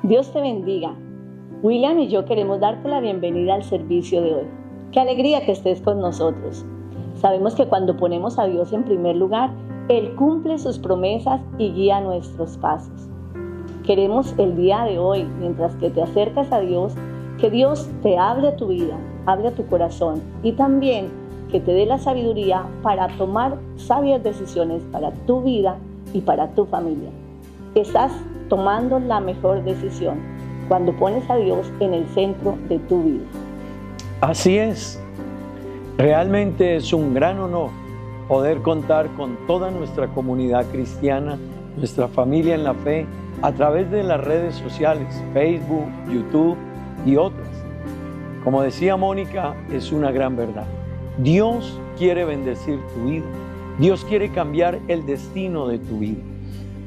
Dios te bendiga. William y yo queremos darte la bienvenida al servicio de hoy. Qué alegría que estés con nosotros. Sabemos que cuando ponemos a Dios en primer lugar, Él cumple sus promesas y guía nuestros pasos. Queremos el día de hoy, mientras que te acercas a Dios, que Dios te hable a tu vida, hable a tu corazón y también que te dé la sabiduría para tomar sabias decisiones para tu vida y para tu familia. Estás tomando la mejor decisión cuando pones a Dios en el centro de tu vida. Así es. Realmente es un gran honor poder contar con toda nuestra comunidad cristiana, nuestra familia en la fe, a través de las redes sociales, Facebook, YouTube y otras. Como decía Mónica, es una gran verdad. Dios quiere bendecir tu vida. Dios quiere cambiar el destino de tu vida.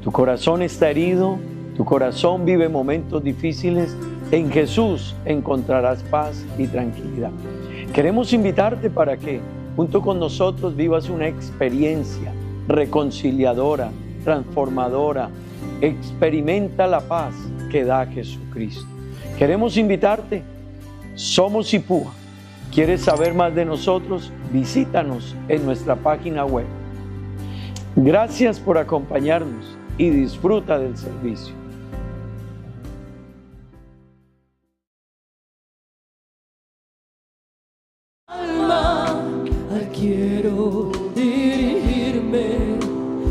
Tu corazón está herido, tu corazón vive momentos difíciles. En Jesús encontrarás paz y tranquilidad. Queremos invitarte para que junto con nosotros vivas una experiencia reconciliadora, transformadora. Experimenta la paz que da Jesucristo. Queremos invitarte. Somos Ipúa. ¿Quieres saber más de nosotros? Visítanos en nuestra página web. Gracias por acompañarnos y disfruta del servicio. Alma, quiero dirigirme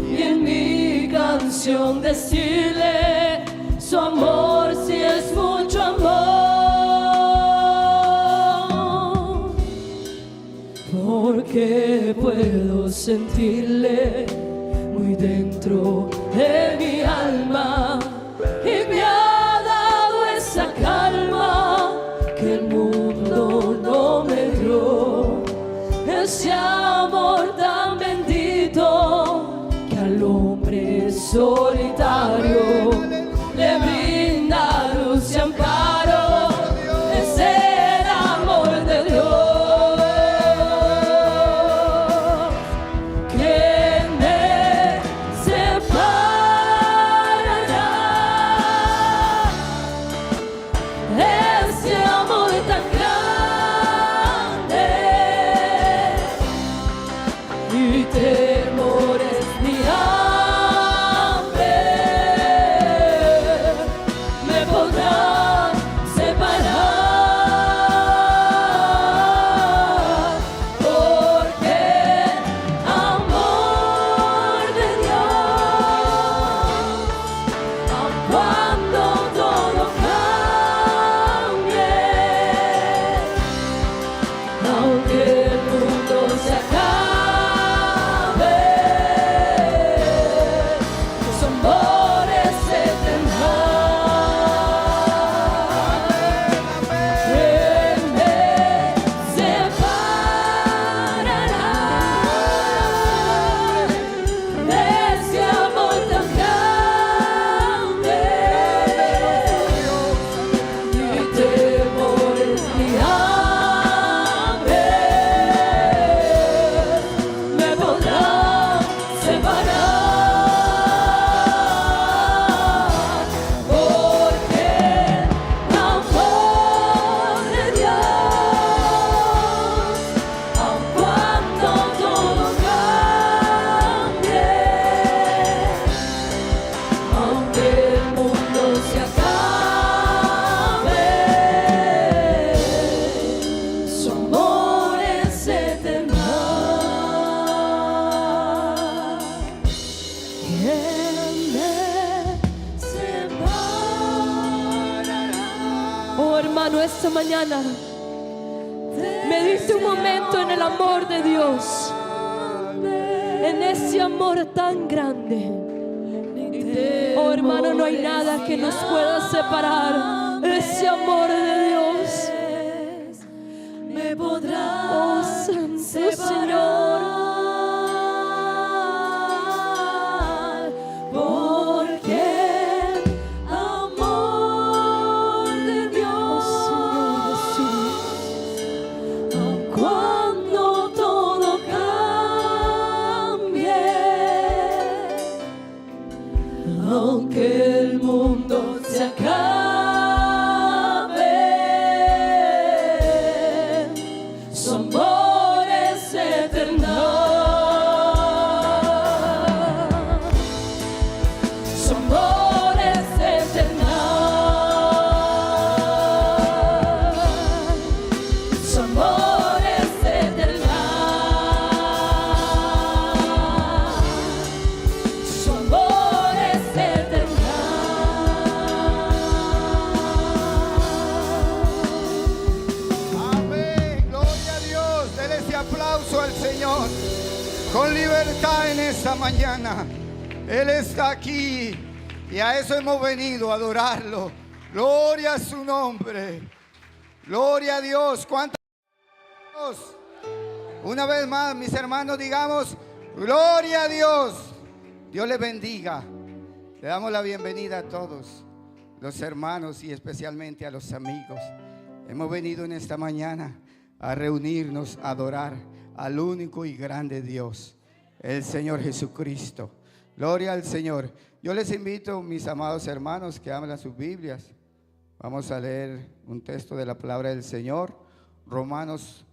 y en mi canción decirle su amor si es mucho amor, porque puedo sentirle muy dentro de mi alma y me ha dado esa calma que el mundo no me dio, ese amor tan bendito que al hombre solitario le brinda luz y amparo, es el amor de Dios. Esta mañana me diste un momento en el amor de Dios, en ese amor tan grande. Oh hermano, no hay nada que nos pueda separar de ese amor de Dios. Me podrá, oh Santo Señor. Aunque el mundo se acabe, esta mañana. Él está aquí y a eso hemos venido, a adorarlo. Gloria a su nombre. Gloria a Dios. ¿Cuántos? Una vez más, mis hermanos, digamos gloria a Dios. Dios les bendiga. Le damos la bienvenida a todos los hermanos y especialmente a los amigos. Hemos venido en esta mañana a reunirnos, a adorar al único y grande Dios, el Señor Jesucristo. Gloria al Señor. Yo les invito, mis amados hermanos, que abran sus Biblias. Vamos a leer un texto de la palabra del Señor, Romanos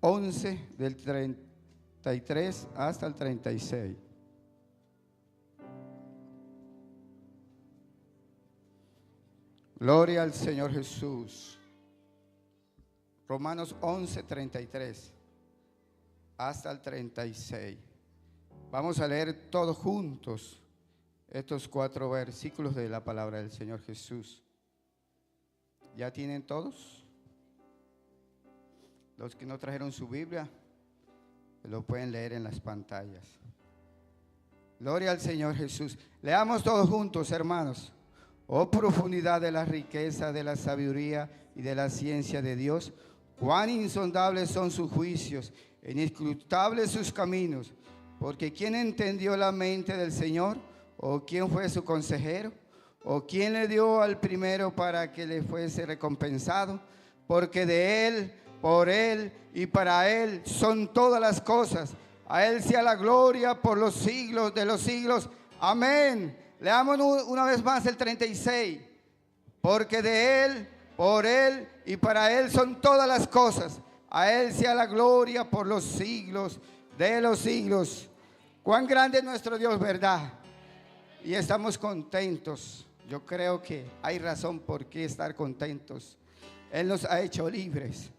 11, del 33 hasta el 36. Gloria al Señor Jesús. Romanos 11, 33 hasta el 36. Vamos a leer todos juntos estos 4 versículos de la palabra del Señor Jesús. ¿Ya tienen todos? Los que no trajeron su Biblia, lo pueden leer en las pantallas. Gloria al Señor Jesús. Leamos todos juntos, hermanos. Oh profundidad de la riqueza, de la sabiduría y de la ciencia de Dios. Cuán insondables son sus juicios, inescrutables sus caminos. Porque ¿quién entendió la mente del Señor? ¿O quién fue su consejero? ¿O quién le dio al primero para que le fuese recompensado? Porque de Él, por Él y para Él son todas las cosas. A Él sea la gloria por los siglos de los siglos. Amén. Leamos una vez más el 36. Porque de Él, por Él y para Él son todas las cosas. A Él sea la gloria por los siglos de los siglos. Cuán grande es nuestro Dios, ¿verdad? Y estamos contentos. Yo creo que hay razón por qué estar contentos. Él nos ha hecho libres.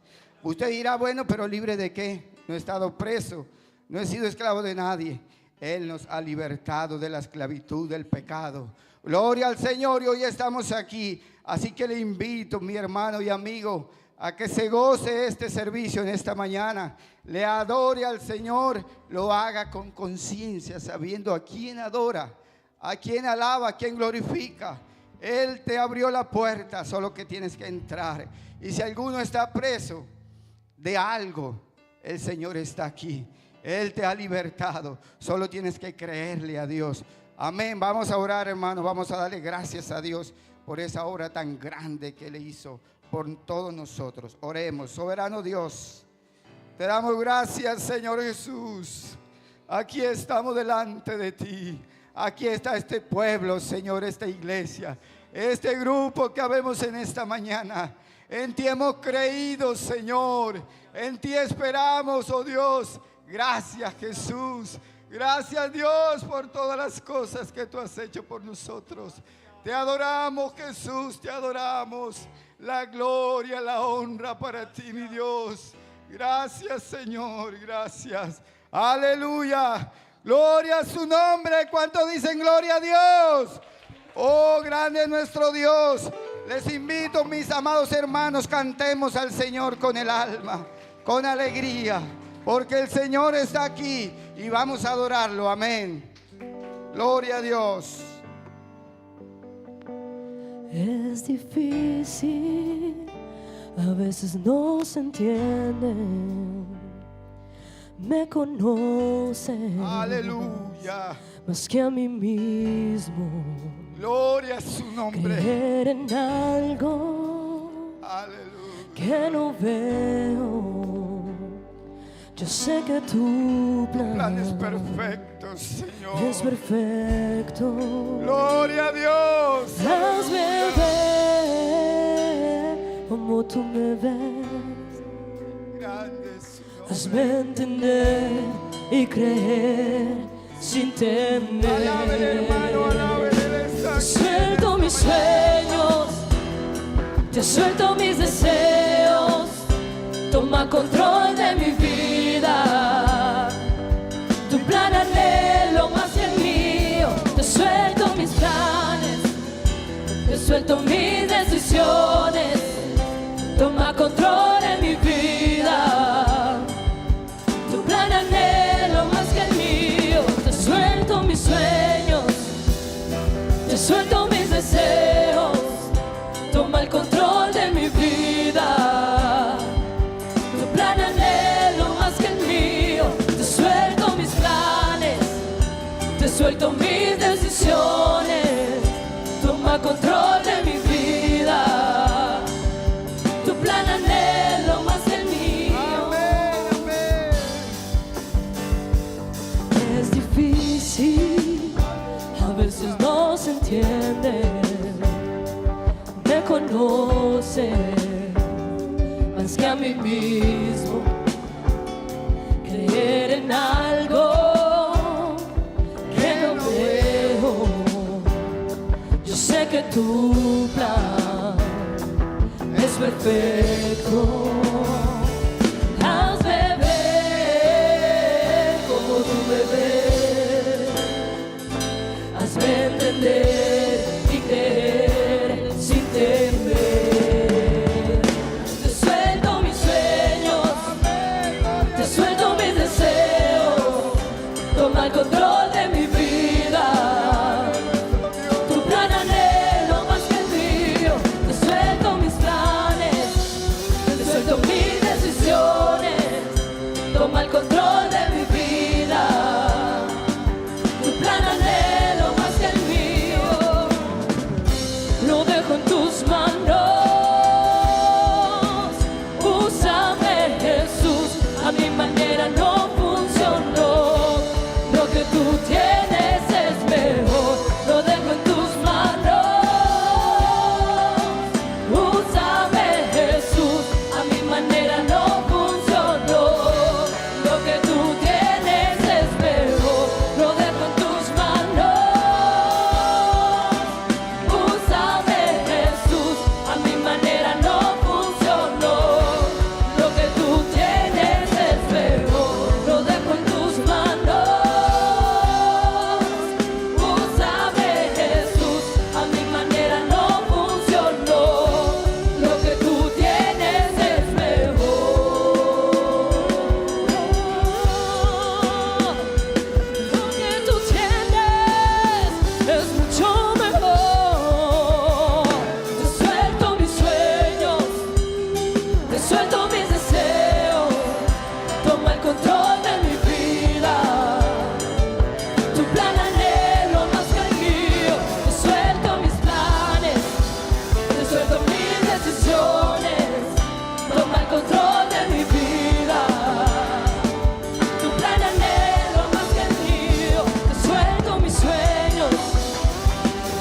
Usted dirá, bueno, pero ¿libre de qué? No he estado preso, no he sido esclavo de nadie. Él nos ha libertado de la esclavitud del pecado. Gloria al Señor, y hoy estamos aquí. Así que le invito, mi hermano y amigo, a que se goce este servicio en esta mañana. Le adore al Señor, lo haga con conciencia, sabiendo a quién adora, a quién alaba, a quién glorifica. Él te abrió la puerta, solo que tienes que entrar. Y si alguno está preso de algo, el Señor está aquí. Él te ha libertado, solo tienes que creerle a Dios. Amén. Vamos a orar, hermano. Vamos a darle gracias a Dios por esa obra tan grande que Él hizo por todos nosotros. Oremos. Soberano Dios, te damos gracias, Señor Jesús. Aquí estamos delante de ti. Aquí está este pueblo, Señor, esta iglesia, este grupo que habemos en esta mañana. En ti hemos creído, Señor. En ti esperamos, oh Dios. Gracias, Jesús. Gracias, Dios, por todas las cosas que tú has hecho por nosotros. Te adoramos, Jesús, te adoramos. La gloria, la honra para ti, mi Dios. Gracias, Señor, gracias. Aleluya. Gloria a su nombre. ¿Cuántos dicen gloria a Dios? Oh, grande es nuestro Dios. Les invito, mis amados hermanos, cantemos al Señor con el alma, con alegría, porque el Señor está aquí y vamos a adorarlo. Amén. Gloria a Dios. Es difícil, a veces no se entiende. Me conocen, Aleluya, más que a mí mismo. Gloria a su nombre. Creer en algo, Aleluya, que no veo. Yo sé que tu plan es perfecto, Señor. es perfecto. Gloria a Dios. Hazme ver como tú me ves. Grande es su nombre. Hazme entender y creer sin temer. Alábele, hermano, alábele. Él está Te aquí. suelto mis sueños, te suelto mis deseos. Toma control de mi vida. Tu plan anhelo más que el mío. Te suelto mis planes, te suelto mis decisiones. Toma control en mi vida. Tu plan anhelo más que el mío. Te suelto mis deseos, toma el control de mi vida. Tu plan anhelo más que el mío. Te suelto mis planes, te suelto mis decisiones. Toma control de mi vida. Tu plan anhelo más que el mío. Amén, amén. Es difícil, a veces no se entiende. Me conoce más que a mí mismo. Creer en algo que no veo. Yo sé que tu plan es perfecto. Hazme ver como tú me ves. Hazme entender y creer sin temer. Te suelto mis sueños, te suelto mis deseos. Toma el control de mi vida. Tu plan anhelo más que el mío. Te suelto mis planes, te suelto mis decisiones. Toma el control de mi vida. Tu plan anhelo más que el mío. Lo dejo en tus manos. Úsame, Jesús. A mi manera no funcionó. Lo que tú tienes es mejor. Lo dejo en tus manos. Úsame, Jesús. A mi manera no funcionó. Lo que tú tienes es mejor. Lo dejo en tus manos. Úsame, Jesús. A mi manera no funcionó. Lo que tú tienes es mejor. Lo dejo en tus manos. Úsame, Jesús. A mi manera no funcionó. Lo que tú tienes es mejor. Lo que tú tienes es mucho mejor. Te suelto mis sueños, te suelto mis deseos. Toma el control de mi vida. Tu plan anhelo más que el mío. Te suelto mis planes, te suelto mis decisiones. Toma el control de mi vida. Tu plan anhelo más que el mío. Te suelto mis sueños,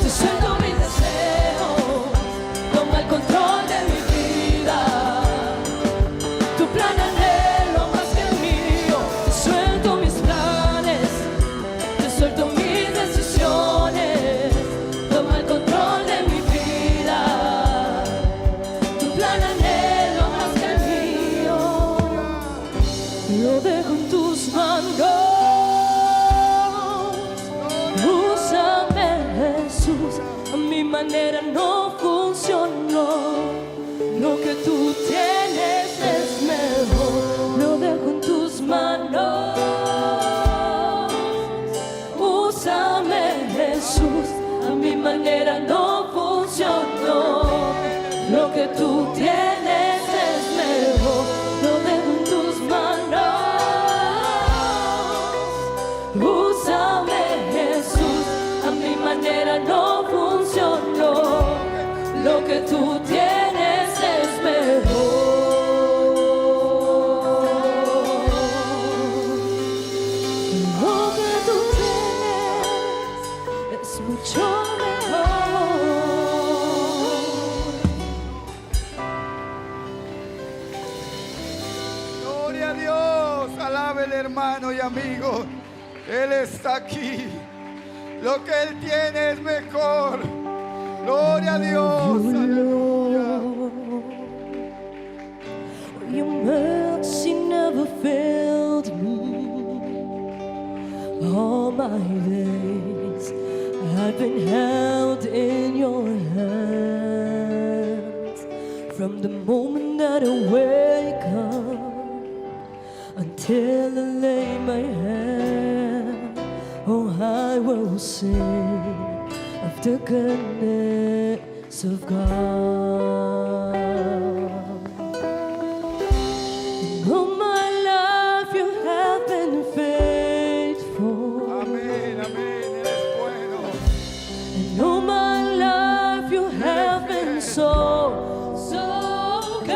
te suelto mis deseos. Toma el control de mi vida. Tu plan anhelo más que el mío. Te suelto mis planes, te suelto mis decisiones. Toma el control de mi vida. Tu plan anhelo más que el mío. Lo dejo en tus manos. Úsame, Jesús. A mi manera no funcionó. Lo que tú tienes es mejor. Lo dejo en tus manos. Úsame, Jesús. A mi manera no funcionó. Lo que tú tienes es mejor. Lo dejo en tus manos. Úsame, Jesús. A mi manera no funcionó. Lo que tú tienes es mejor. Lo que tú tienes es mucho mejor. Gloria a Dios. Alábele, hermano y amigo. Él está aquí. Lo que Él tiene es mejor. Gloria a Dios. Aleluya. Your mercy never failed me. All my days I've been held in your hands. From the moment that I wake up until I lay my head, oh, I will sing of the goodness of God. And all my life you have been faithful. Amén, amén, eres bueno. And all my life you have been so good.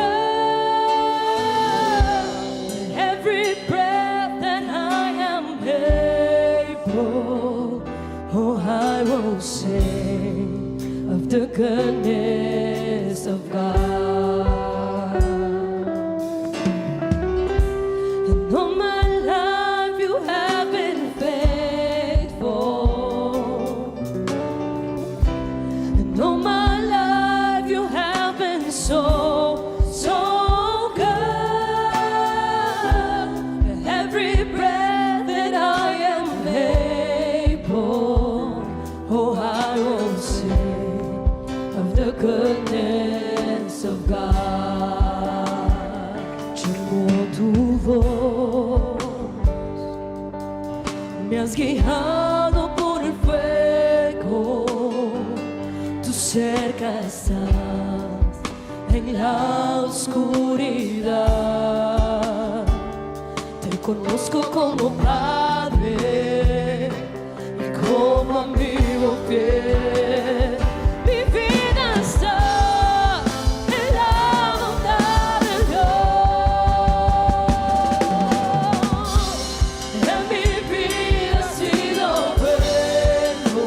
Every breath that I am able, oh, I will sing of the goodness of God. And all my life you have been faithful. And all my life you have been so good. Every breath that I am able, oh, I will sing of the goodness of God. Llegó tu voz, me has guiado por el fuego. Tú cerca estás en la oscuridad. Te conozco como padre y como amigo fiel. Mi vida está en la bondad de Dios. En mi vida ha sido bueno.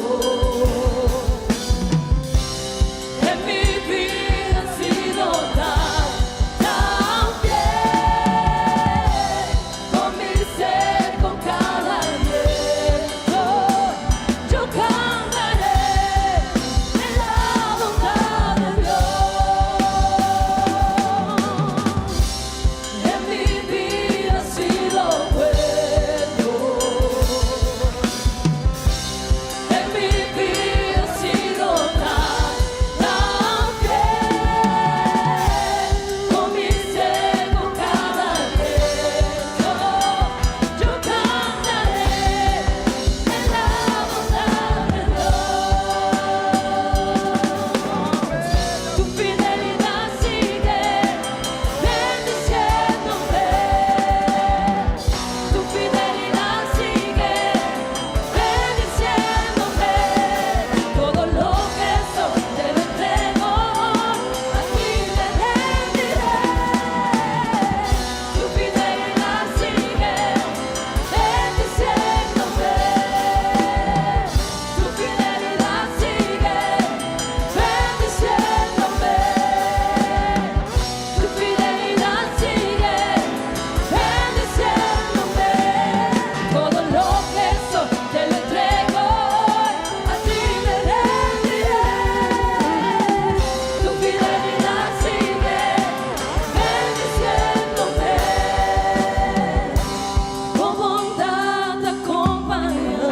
En mi vida ha sido tan fiel. Con mi ser, con cada aliento, yo cantaré en la bondad de Dios. En mi vida ha sido bueno. En mi vida ha sido tan fiel. Con mi ser, con cada aliento, yo cantaré en la bondad de Dios. Tu fidelidad sigue bendiciéndome. Tu fidelidad sigue bendiciéndome. Todo lo que soy te lo entrego, a ti me rendiré. Tu fidelidad sigue bendiciéndome. Tu fidelidad sigue bendiciéndome. Tu fidelidad sigue bendiciéndome. Todo lo que soy te lo entrego, a ti me rendiré. Tu fidelidad sigue bendiciéndome. Con bondad acompaña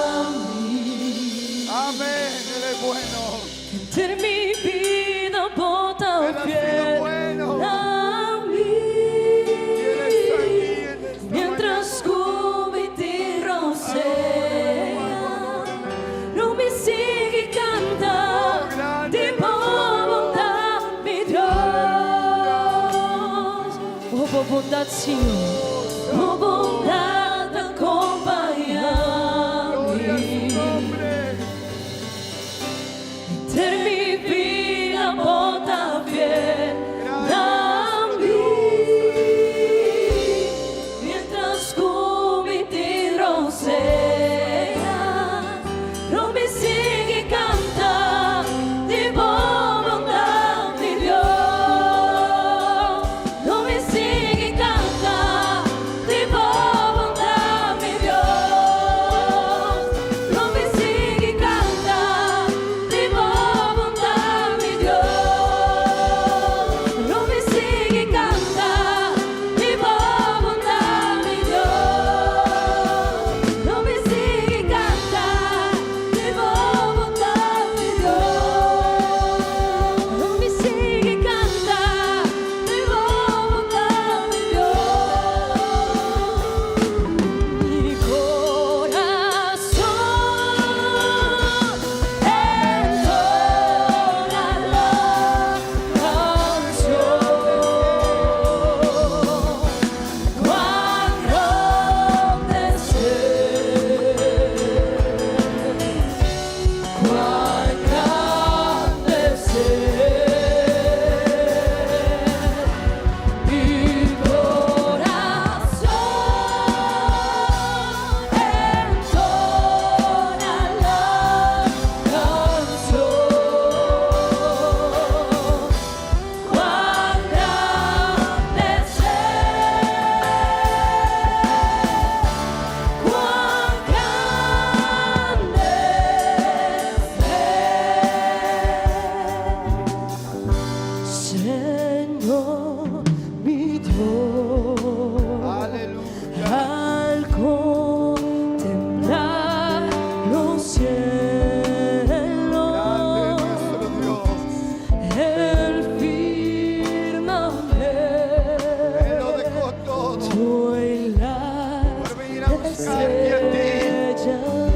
a mí. Amén, eres bueno. Entre mi vida bota Él ha sido fiel bueno. a mí. Eres aquí en esta Mientras cubre y rocea, no me sigue y canta, de bondad mi Dios. Oh, bondad, Señor, oh, bondad acompaña a gloria a su mí. nombre. Entre mi vida bota fiel a mí. Mientras cubre y rocea, no me sigue y canta, de bondad mi Dios. No me sigue y canta, de bondad mi Dios. No me sigue y canta, de bondad mi Dios. No me sigue y canta, de bondad mi Dios. No me sigue y canta, de bondad. los cielos, Grande nuestro Dios. el firmamento, Él lo dejó todo tú y las por venir a buscarte a ti,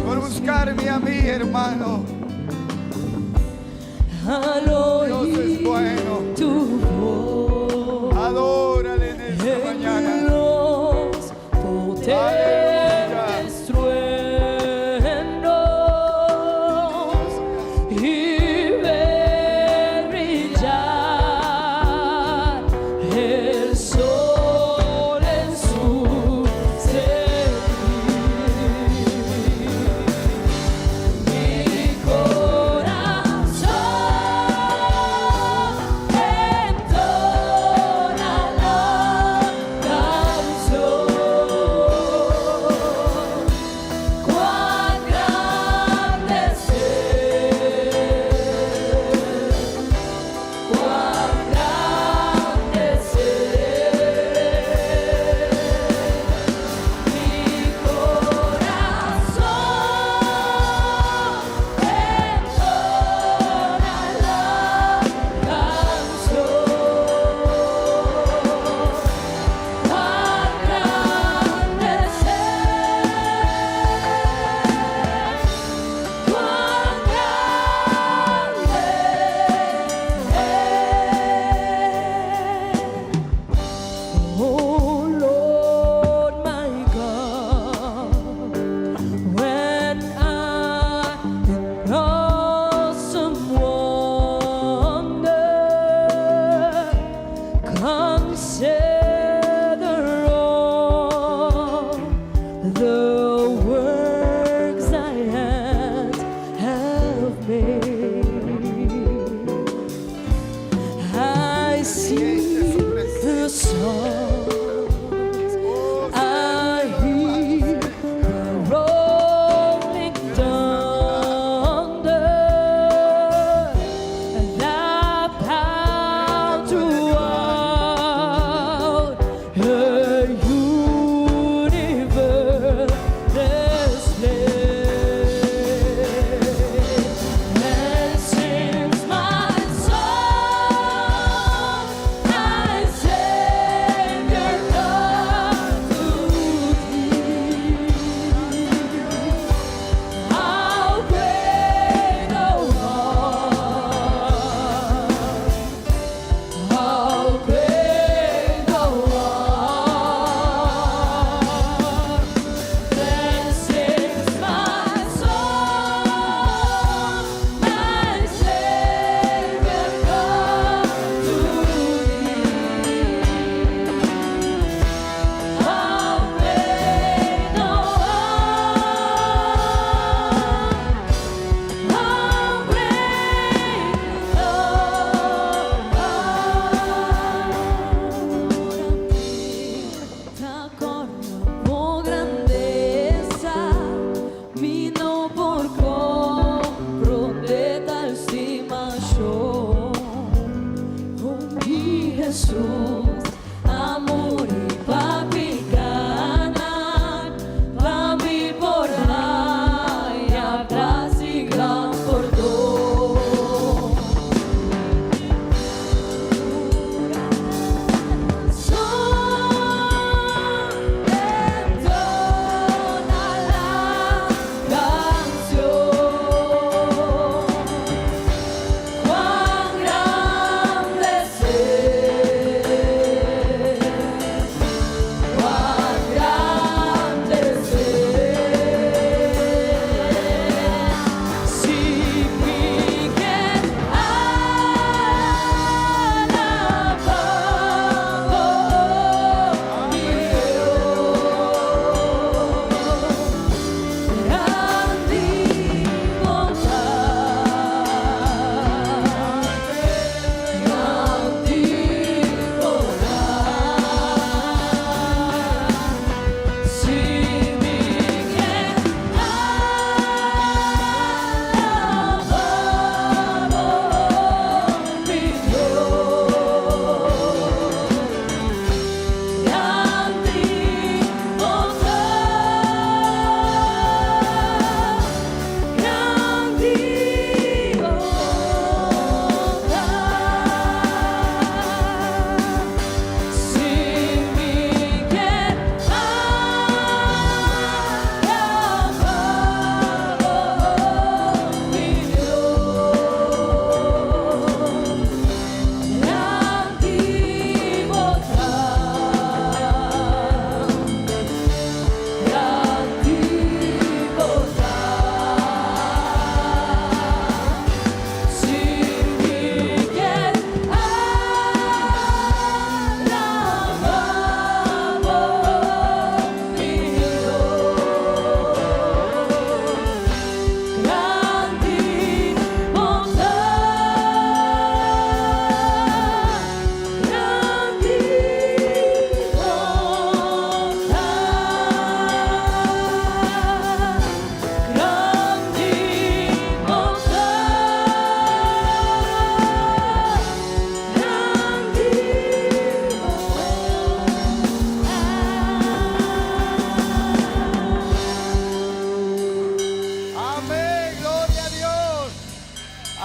por buscarme a mí, hermano. Al Dios es oír bueno. tu voz, Adórale en esta mañana. en los potentes truenos y ver brillar el sol en su cenit. Mi corazón entona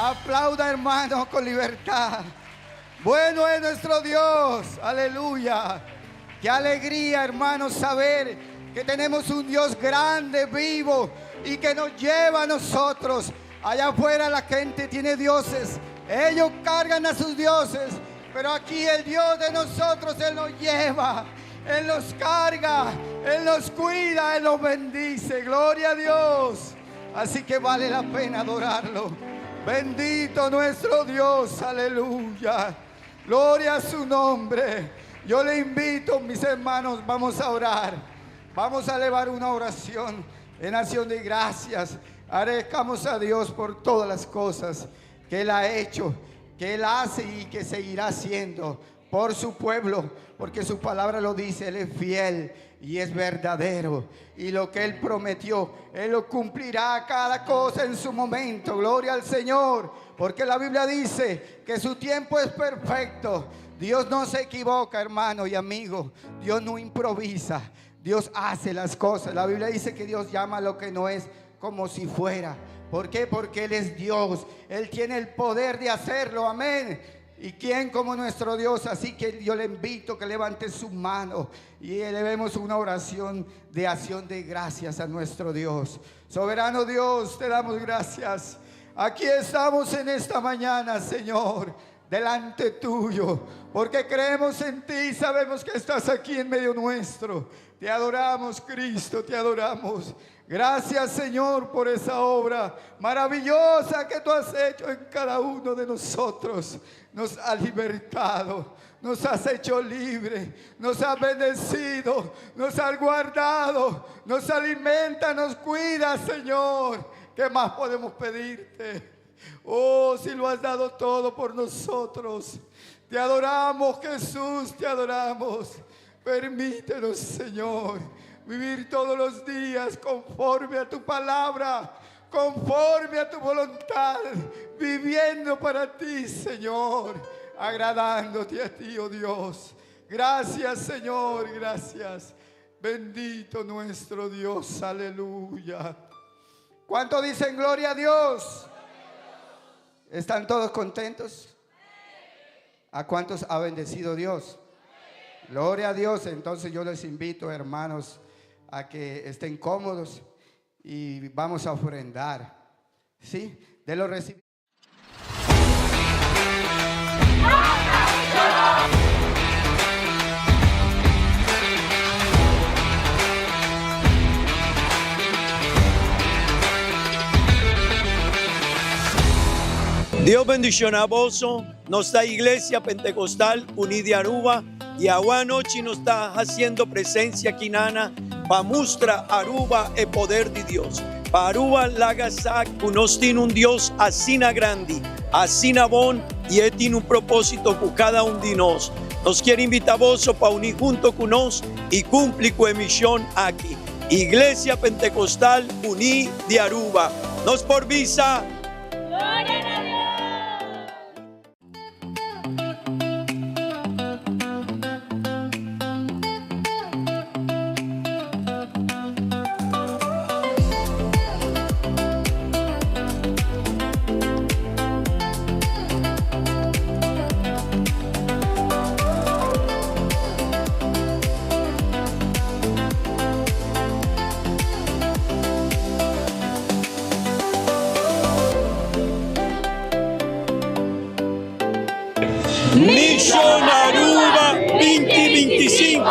Aplauda, hermano, con libertad. Bueno es nuestro Dios. Aleluya. Qué alegría, hermanos, saber que tenemos un Dios grande, vivo y que nos lleva a nosotros. Allá afuera la gente tiene dioses. Ellos cargan a sus dioses. Pero aquí el Dios de nosotros, Él nos lleva. Él nos carga. Él nos cuida. Él nos bendice. Gloria a Dios. Así que vale la pena adorarlo. Bendito nuestro Dios. Aleluya. Gloria a su nombre. Yo le invito, mis hermanos, vamos a orar. Vamos a elevar una oración en acción de gracias. Agradezcamos a Dios por todas las cosas que Él ha hecho, que Él hace y que seguirá haciendo por su pueblo, porque su palabra lo dice. Él es fiel y es verdadero, y lo que Él prometió, Él lo cumplirá, cada cosa en su momento. Gloria al Señor, porque la Biblia dice que su tiempo es perfecto. Dios no se equivoca, hermano y amigo. Dios no improvisa. Dios hace las cosas. La Biblia dice que Dios llama lo que no es como si fuera. ¿Por qué? Porque Él es Dios. Él tiene el poder de hacerlo. Amén. ¿Y quién como nuestro Dios? Así que yo le invito que levante su mano y elevemos una oración de acción de gracias a nuestro Dios. Soberano Dios, te damos gracias. Aquí estamos en esta mañana, Señor, delante tuyo, porque creemos en ti y sabemos que estás aquí en medio nuestro. Te adoramos, Cristo, te adoramos. Gracias, Señor, por esa obra maravillosa que tú has hecho en cada uno de nosotros. Nos has libertado, nos has hecho libre, nos has bendecido, nos has guardado, nos alimenta, nos cuida, Señor. ¿Qué más podemos pedirte? Oh, si lo has dado todo por nosotros. Te adoramos, Jesús, te adoramos. Permítenos, Señor, vivir todos los días conforme a tu palabra, conforme a tu voluntad, viviendo para ti, Señor, agradándote a ti, oh Dios. Gracias, Señor, gracias. Bendito nuestro Dios, aleluya. ¿Cuánto dicen gloria a Dios? ¿Están todos contentos? ¿A cuántos ha bendecido Dios? Gloria a Dios. Entonces yo les invito, hermanos, a que estén cómodos y vamos a ofrendar. ¿Sí? De lo recibido. Dios bendicionar Bozo, nuestra iglesia pentecostal unida de Aruba, y agua noche nos está haciendo presencia aquí nana para mostrar Aruba el poder de Dios. Para Aruba lagasak nos tiene un Dios así na grande, así na bon, y Él tiene un propósito con cada uno de nosotros. Nos quiere invitar Bozo para unir junto con nosotros y cumplir con misión aquí. Iglesia Pentecostal unida de Aruba. Nos por visa. Gloria a Dios. Mission Aruba 2025.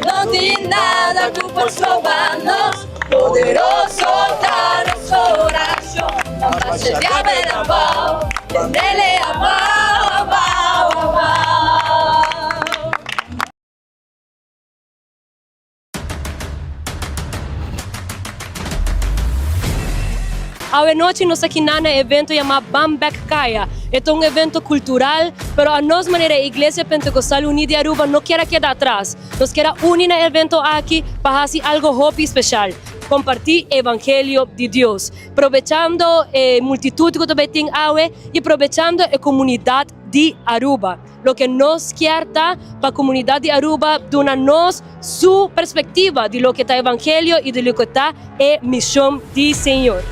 No tiene nada que puedas probarnos, poderoso danos oración. Vamos a ver abajo, tendré abajo, abajo, abajo. Anoche nos aqui na evento chamado Bambek Kaya. É um evento cultural, pero a nós maneira a Igreja Pentecostal Unida de Aruba não quer quedar atrás. Nós queremos unir no evento aqui para fazer algo hobby especial. Compartir o Evangelho de Deus. Aproveitando a multitud que também tem e aproveitando a comunidade de Aruba. lo que nos quiera para la comunidad de Aruba, donarnos su perspectiva de lo que está el Evangelio y de lo que está la misión del Señor.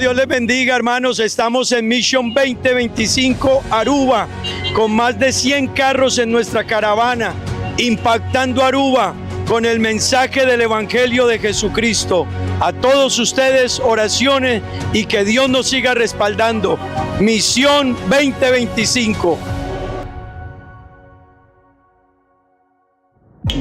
Dios les bendiga, hermanos. Estamos en Mission 2025 Aruba, con más de 100 carros en nuestra caravana, impactando Aruba con el mensaje del Evangelio de Jesucristo. A todos ustedes, oraciones y que Dios nos siga respaldando. Misión 2025.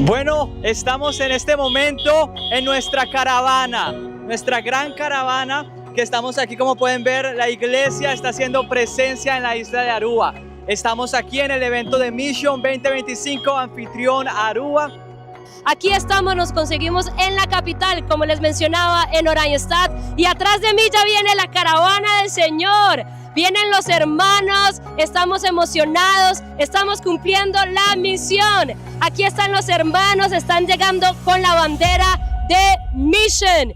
Bueno, estamos en este momento en nuestra caravana, nuestra gran caravana, que estamos aquí. Como pueden ver, la iglesia está haciendo presencia en la isla de Aruba. Estamos aquí en el evento de Mission 2025, anfitrión Aruba. Aquí estamos, nos conseguimos en la capital, como les mencionaba, en Oranjestad, y atrás de mí ya viene la caravana del Señor. Vienen los hermanos, estamos emocionados, estamos cumpliendo la misión. Aquí están los hermanos, están llegando con la bandera de Mission.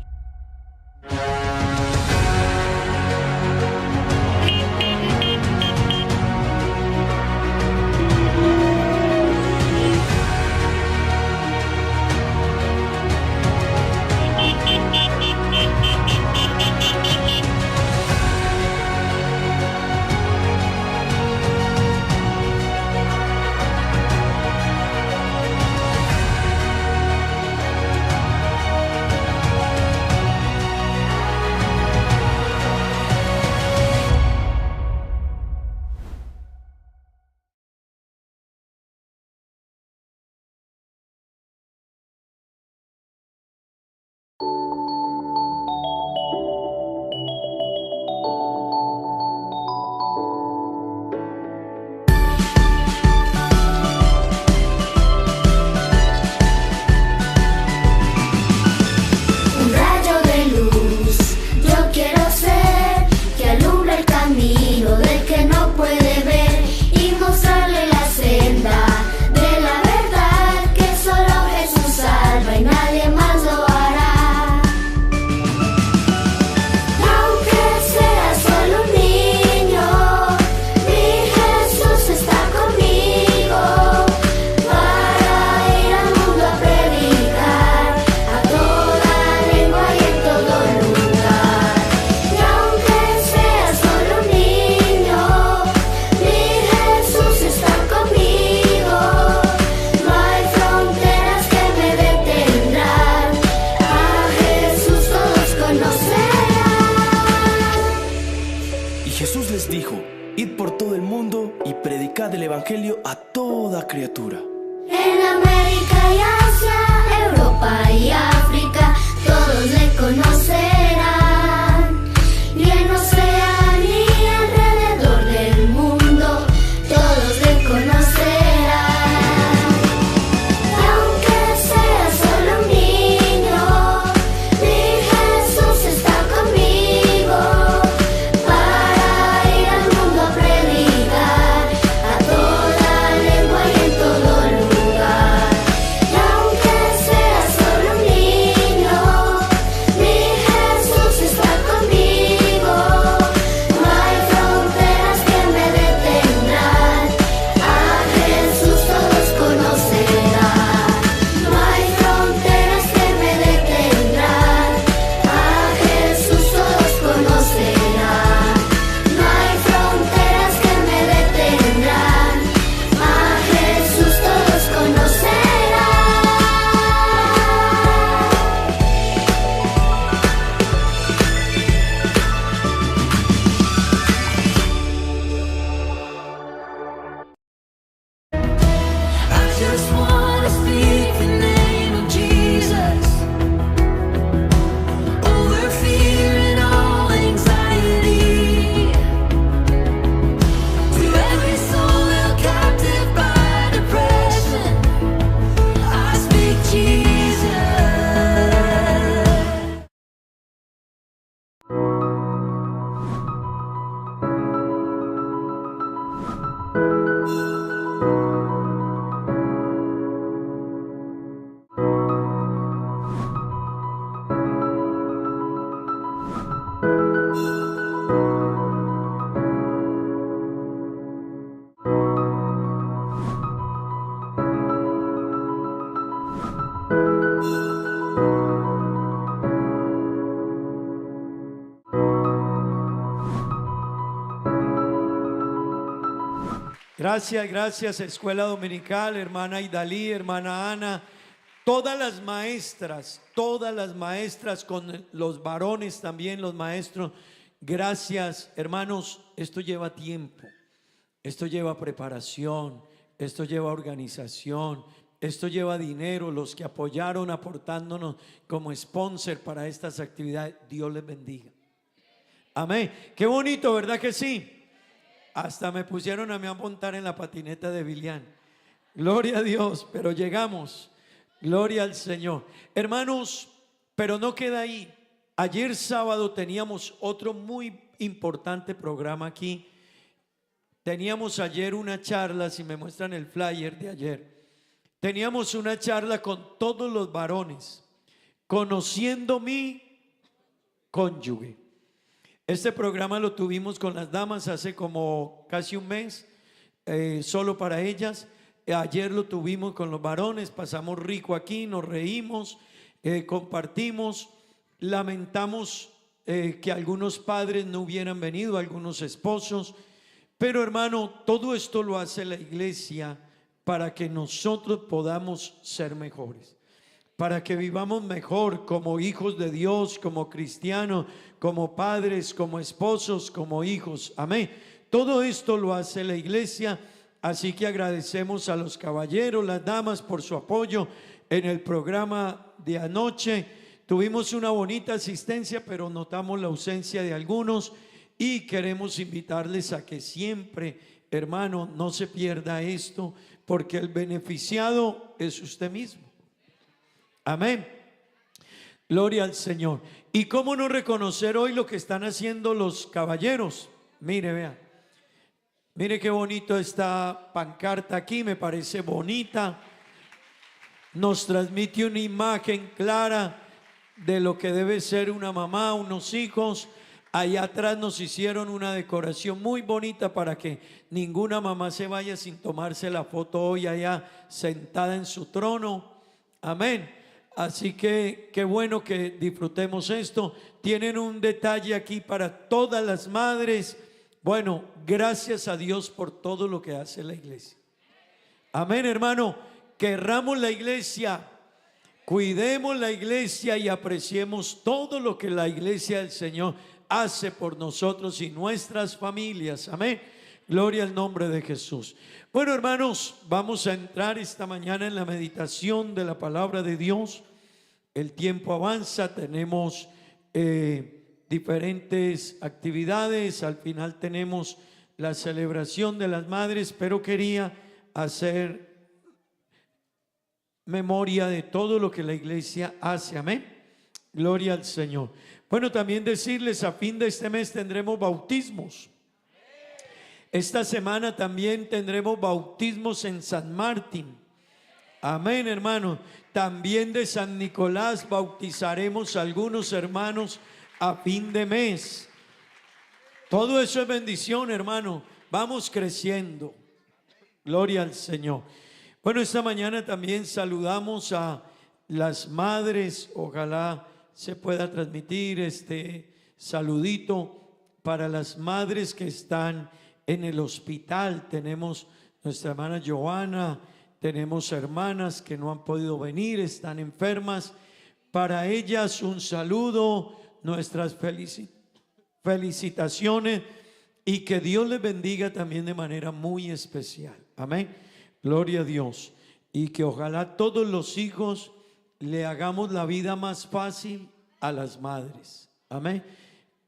del Evangelio a toda criatura. En América y Asia, Europa y África, todos le conocerán. Y en Oceanía y alrededor del mundo, todos le conocerán. Y aunque sea solo un niño, mi Jesús está conmigo para ir al mundo a predicar a toda lengua y en todo lugar. Y aunque sea solo un niño, mi Jesús Gracias, gracias, Escuela Dominical, hermana Idalí, hermana Ana, todas las maestras con los varones también, los maestros. Gracias, hermanos, esto lleva tiempo, esto lleva preparación, esto lleva organización, esto lleva dinero. Los que apoyaron aportándonos como sponsor para estas actividades, Dios les bendiga. Amén. Qué bonito, ¿verdad que sí? Hasta me pusieron a mí a montar en la patineta de Bilián. Gloria a Dios, pero llegamos. Gloria al Señor. Hermanos, pero no queda ahí. Ayer sábado teníamos otro muy importante programa aquí. Teníamos ayer una charla, si me muestran el flyer de ayer. Teníamos una charla con todos los varones, conociendo mi cónyuge. Este programa lo tuvimos con las damas hace como casi un mes, solo para ellas. Ayer lo tuvimos con los varones, pasamos rico aquí, nos reímos, compartimos. Lamentamos que algunos padres no hubieran venido, algunos esposos. Pero hermano, todo esto lo hace la iglesia para que nosotros podamos ser mejores, para que vivamos mejor como hijos de Dios, como cristianos, como padres, como esposos, como hijos. Amén. Todo esto lo hace la iglesia. Así que agradecemos a los caballeros, las damas, por su apoyo en el programa de anoche. Tuvimos una bonita asistencia, pero notamos la ausencia de algunos y queremos invitarles a que siempre, hermano, no se pierda esto, porque el beneficiado es usted mismo. Amén. Gloria al Señor. ¿Y cómo no reconocer hoy lo que están haciendo los caballeros? Mire, vea. Mire qué bonito esta pancarta aquí, me parece bonita. Nos transmite una imagen clara de lo que debe ser una mamá, unos hijos. Allá atrás nos hicieron una decoración muy bonita para que ninguna mamá se vaya sin tomarse la foto hoy allá sentada en su trono. Amén. Así que qué bueno que disfrutemos esto. Tienen un detalle aquí para todas las madres. Bueno, gracias a Dios por todo lo que hace la iglesia. Amén, hermano. Querramos la iglesia, cuidemos la iglesia y apreciemos todo lo que la iglesia del Señor hace por nosotros y nuestras familias. Amén. Gloria al nombre de Jesús. Bueno, hermanos, vamos a entrar esta mañana en la meditación de la palabra de Dios. El tiempo avanza, tenemos diferentes actividades. Al final tenemos la celebración de las madres, pero quería hacer memoria de todo lo que la iglesia hace. Amén. Gloria al Señor. Bueno, también decirles, a fin de este mes tendremos bautismos. Esta semana también tendremos bautismos en San Martín. Amén, hermano. También de San Nicolás bautizaremos a algunos hermanos a fin de mes. Todo eso es bendición, hermano. Vamos creciendo. Gloria al Señor. Bueno, esta mañana también saludamos a las madres. Ojalá se pueda transmitir este saludito para las madres que están en el hospital. Tenemos nuestra hermana Joana, tenemos hermanas que no han podido venir, están enfermas. Para ellas un saludo, nuestras felicitaciones y que Dios les bendiga también de manera muy especial. Amén. Gloria a Dios. Y que ojalá todos los hijos le hagamos la vida más fácil a las madres. Amén.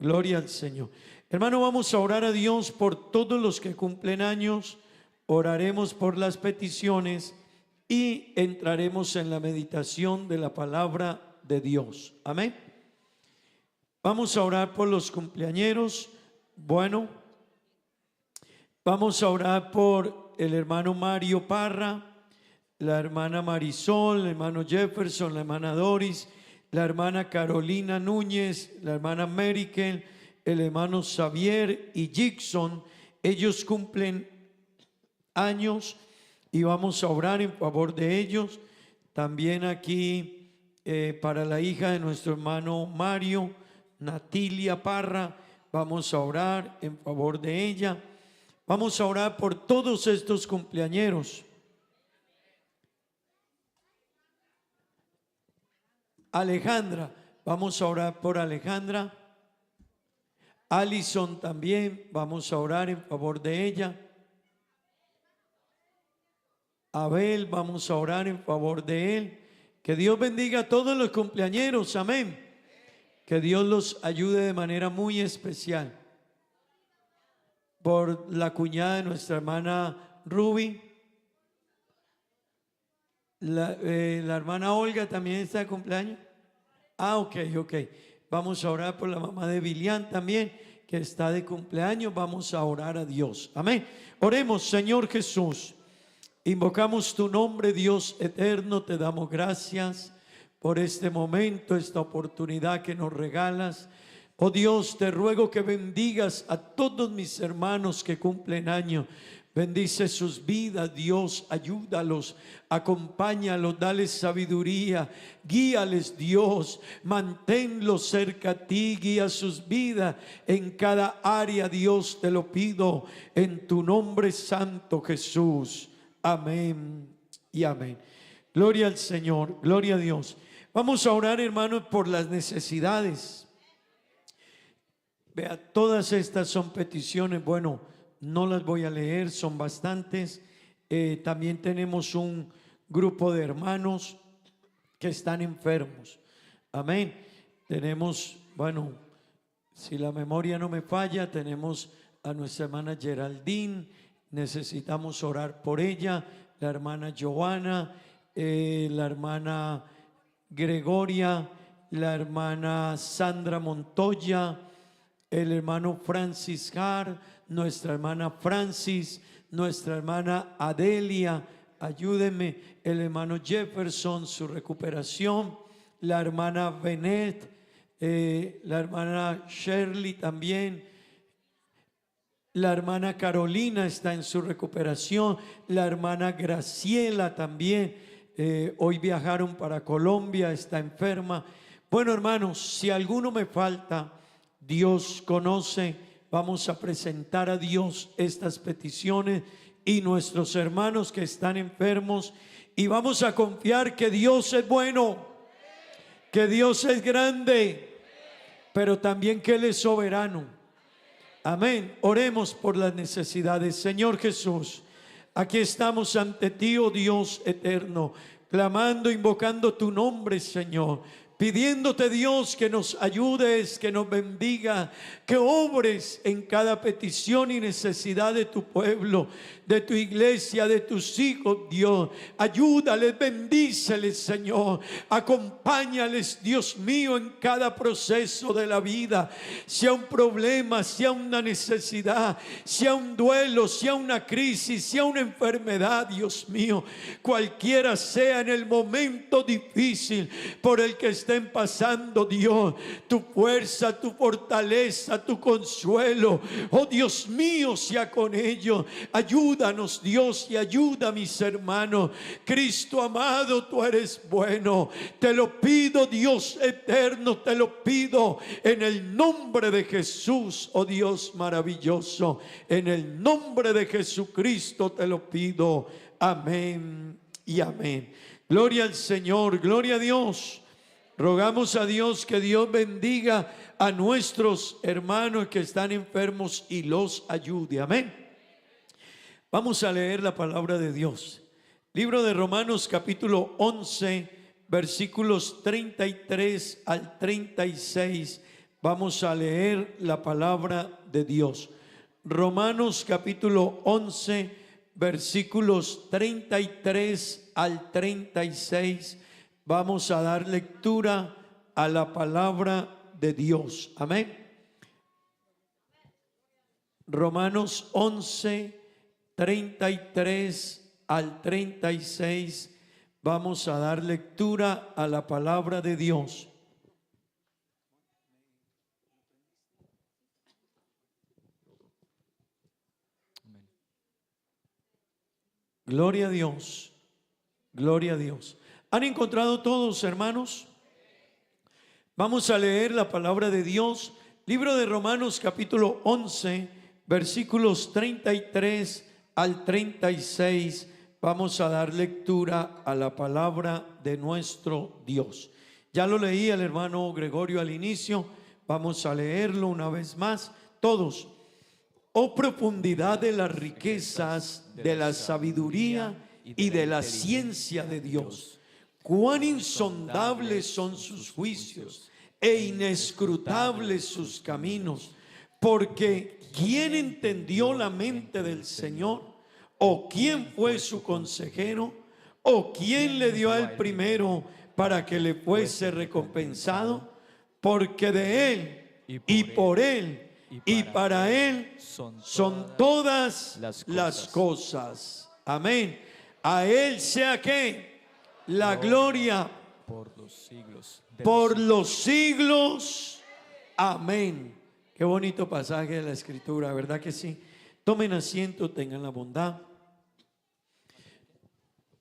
Gloria al Señor. Hermano, vamos a orar a Dios por todos los que cumplen años. Oraremos por las peticiones y entraremos en la meditación de la palabra de Dios. Amén. Vamos a orar por los cumpleañeros. Bueno, vamos a orar por el hermano Mario Parra, la hermana Marisol, el hermano Jefferson, la hermana Doris, la hermana Carolina Núñez, la hermana Merikel, el hermano Xavier y Jackson. Ellos cumplen años y vamos a orar en favor de ellos. También aquí para la hija de nuestro hermano Mario, Natilia Parra, vamos a orar en favor de ella. Vamos a orar por todos estos cumpleañeros. Alejandra, vamos a orar por Alejandra. Alison también, vamos a orar en favor de ella. Abel, vamos a orar en favor de él. Que Dios bendiga a todos los cumpleañeros, amén. Que Dios los ayude de manera muy especial. Por la cuñada de nuestra hermana Ruby. La hermana Olga también está de cumpleaños. Ok. Vamos a orar por la mamá de Bilian también, que está de cumpleaños. Vamos a orar a Dios. Amén. Oremos, Señor Jesús. Invocamos tu nombre, Dios eterno. Te damos gracias por este momento, esta oportunidad que nos regalas. Oh Dios, te ruego que bendigas a todos mis hermanos que cumplen año. Bendice sus vidas, Dios, ayúdalos, acompáñalos, dales sabiduría, guíales, Dios, manténlos cerca a ti, guía sus vidas en cada área, Dios, te lo pido en tu nombre santo, Jesús. Amén y amén. Gloria al Señor, gloria a Dios. Vamos a orar, hermanos, por las necesidades. Vea, todas estas son peticiones, bueno, no las voy a leer, son bastantes. También tenemos un grupo de hermanos que están enfermos. Amén. Tenemos, bueno, si la memoria no me falla, tenemos a nuestra hermana Geraldine. Necesitamos orar por ella. La hermana Joana, la hermana Gregoria, la hermana Sandra Montoya, el hermano Francis Har, nuestra hermana Francis, nuestra hermana Adelia, ayúdenme, el hermano Jefferson, su recuperación, la hermana Benet, la hermana Shirley también, la hermana Carolina está en su recuperación, la hermana Graciela también, hoy viajaron para Colombia, está enferma. Bueno, hermanos, si alguno me falta, Dios conoce. Vamos a presentar a Dios estas peticiones y nuestros hermanos que están enfermos, y vamos a confiar que Dios es bueno, que Dios es grande, pero también que Él es soberano. Amén. Oremos por las necesidades. Señor Jesús, aquí estamos ante ti, oh Dios eterno, clamando, invocando tu nombre, Señor, pidiéndote, Dios, que nos ayudes, que nos bendiga, que obres en cada petición y necesidad de tu pueblo, de tu iglesia, de tus hijos, Dios. Ayúdales, bendíceles, Señor. Acompáñales, Dios mío, en cada proceso de la vida. Sea un problema, sea una necesidad, sea un duelo, sea una crisis, sea una enfermedad, Dios mío, cualquiera sea en el momento difícil por el que estén pasando, Dios, tu fuerza, tu fortaleza, tu consuelo, oh Dios mío, sea con ellos. Ayúdanos, Dios, y ayuda a mis hermanos. Cristo amado, tú eres bueno. Te lo pido, Dios eterno, te lo pido en el nombre de Jesús, oh Dios maravilloso. En el nombre de Jesucristo te lo pido. Amén y amén. Gloria al Señor, gloria a Dios. Rogamos a Dios que Dios bendiga a nuestros hermanos que están enfermos y los ayude. Amén. Vamos a leer la palabra de Dios. Libro de Romanos capítulo 11, versículos 33 al 36. Vamos a leer la palabra de Dios. Romanos capítulo 11, versículos 33 al 36. Vamos a dar lectura a la palabra de Dios. Amén. Romanos 11, 33 al 36. Vamos a dar lectura a la palabra de Dios. Gloria a Dios. Gloria a Dios. ¿Han encontrado todos, hermanos? Vamos a leer la palabra de Dios. Libro de Romanos capítulo 11, versículos 33 al 36, vamos a dar lectura a la palabra de nuestro Dios. Ya lo leí el hermano Gregorio al inicio, vamos a leerlo una vez más, todos. Oh profundidad de las riquezas, de la sabiduría y de la ciencia de Dios. Cuán insondables son sus juicios e inescrutables sus caminos. Porque ¿quién entendió la mente del Señor? ¿O quién fue su consejero? ¿O quién le dio al primero para que le fuese recompensado? Porque de Él y por Él y para Él son todas las cosas. Amén. A Él sea que la gloria por los siglos. Por los siglos. Amén. Qué bonito pasaje de la Escritura, ¿verdad que sí? Tomen asiento, tengan la bondad.